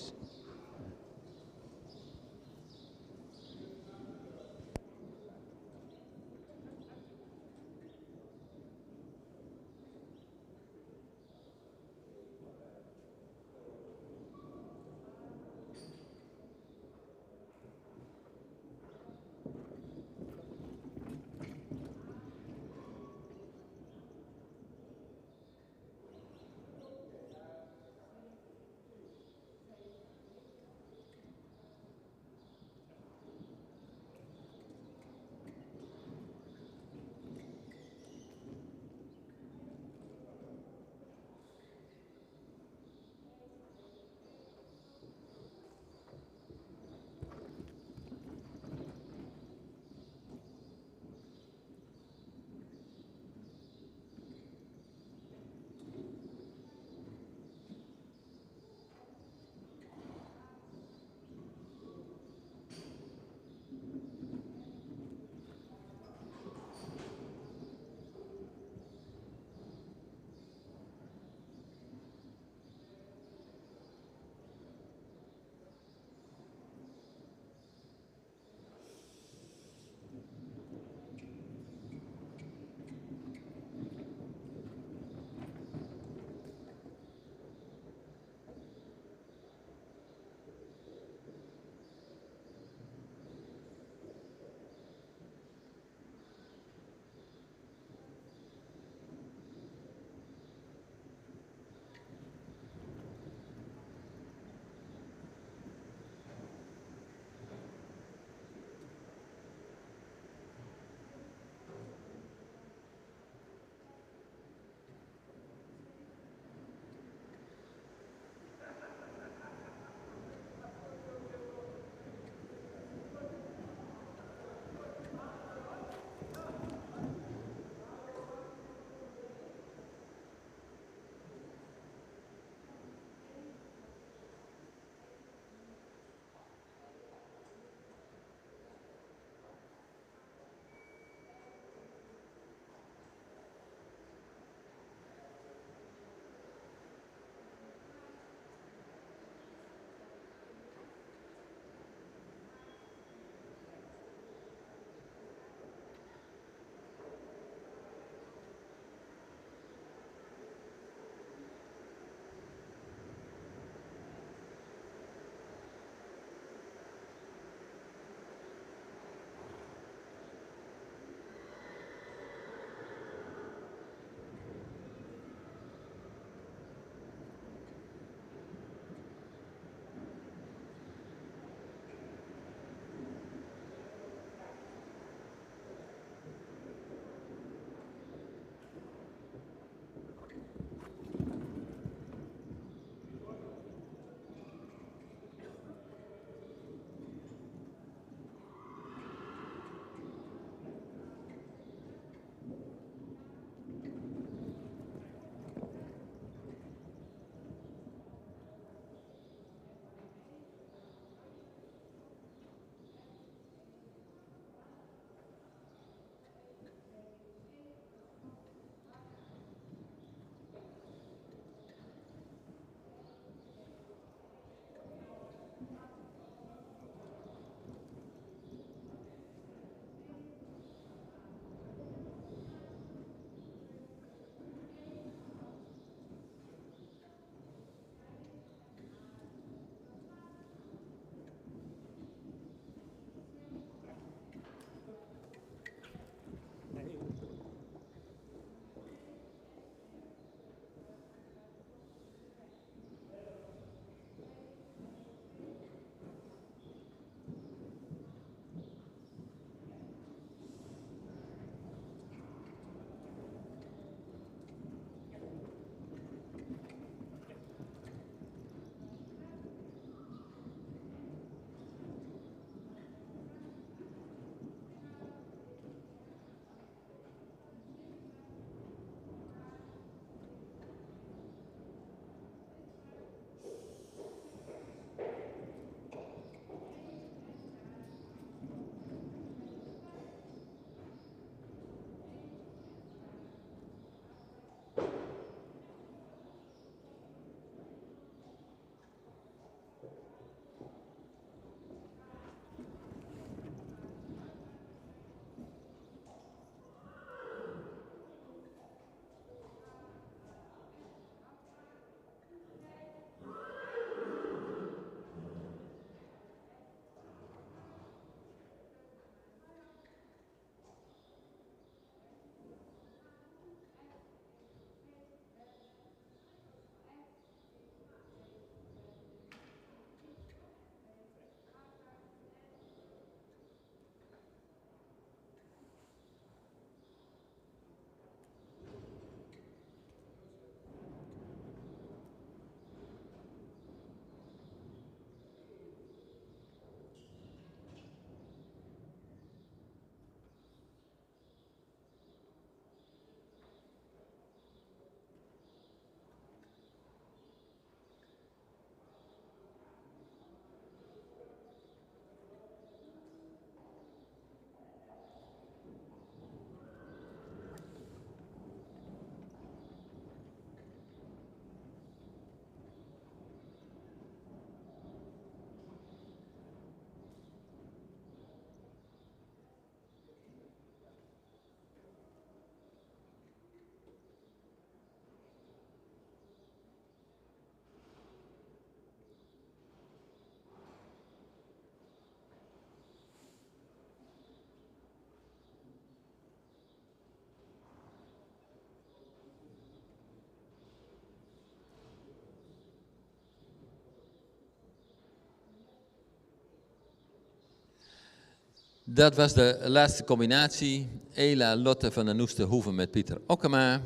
Dat was de laatste combinatie. Ela Lotte van der Noeste Hoeven met Pieter Okkema.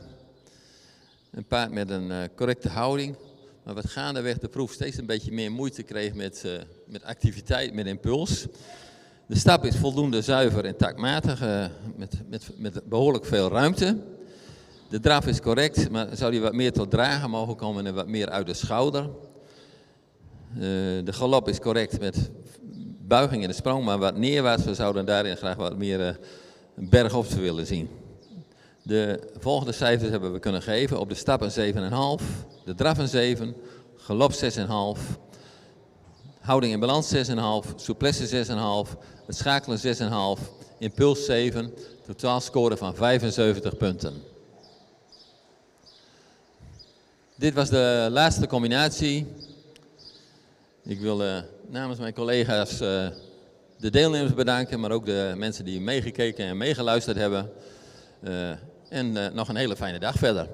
Een paard met een correcte houding. Maar wat gaandeweg de proef steeds een beetje meer moeite kreeg met activiteit, met impuls. De stap is voldoende zuiver en taktmatig, met behoorlijk veel ruimte. De draf is correct, maar zou die wat meer tot dragen mogen komen en wat meer uit de schouder. De galop is correct met buiging in de sprong, maar wat neerwaarts. We zouden daarin graag wat meer bergop willen zien. De volgende cijfers hebben we kunnen geven. Op de stap een 7,5, de draf een 7, galop 6,5, houding en balans 6,5, souplesse 6,5, het schakelen 6,5, impuls 7, totaal score van 75 punten. Dit was de laatste combinatie. Ik wil namens mijn collega's de deelnemers bedanken, maar ook de mensen die meegekeken en meegeluisterd hebben. En nog een hele fijne dag verder.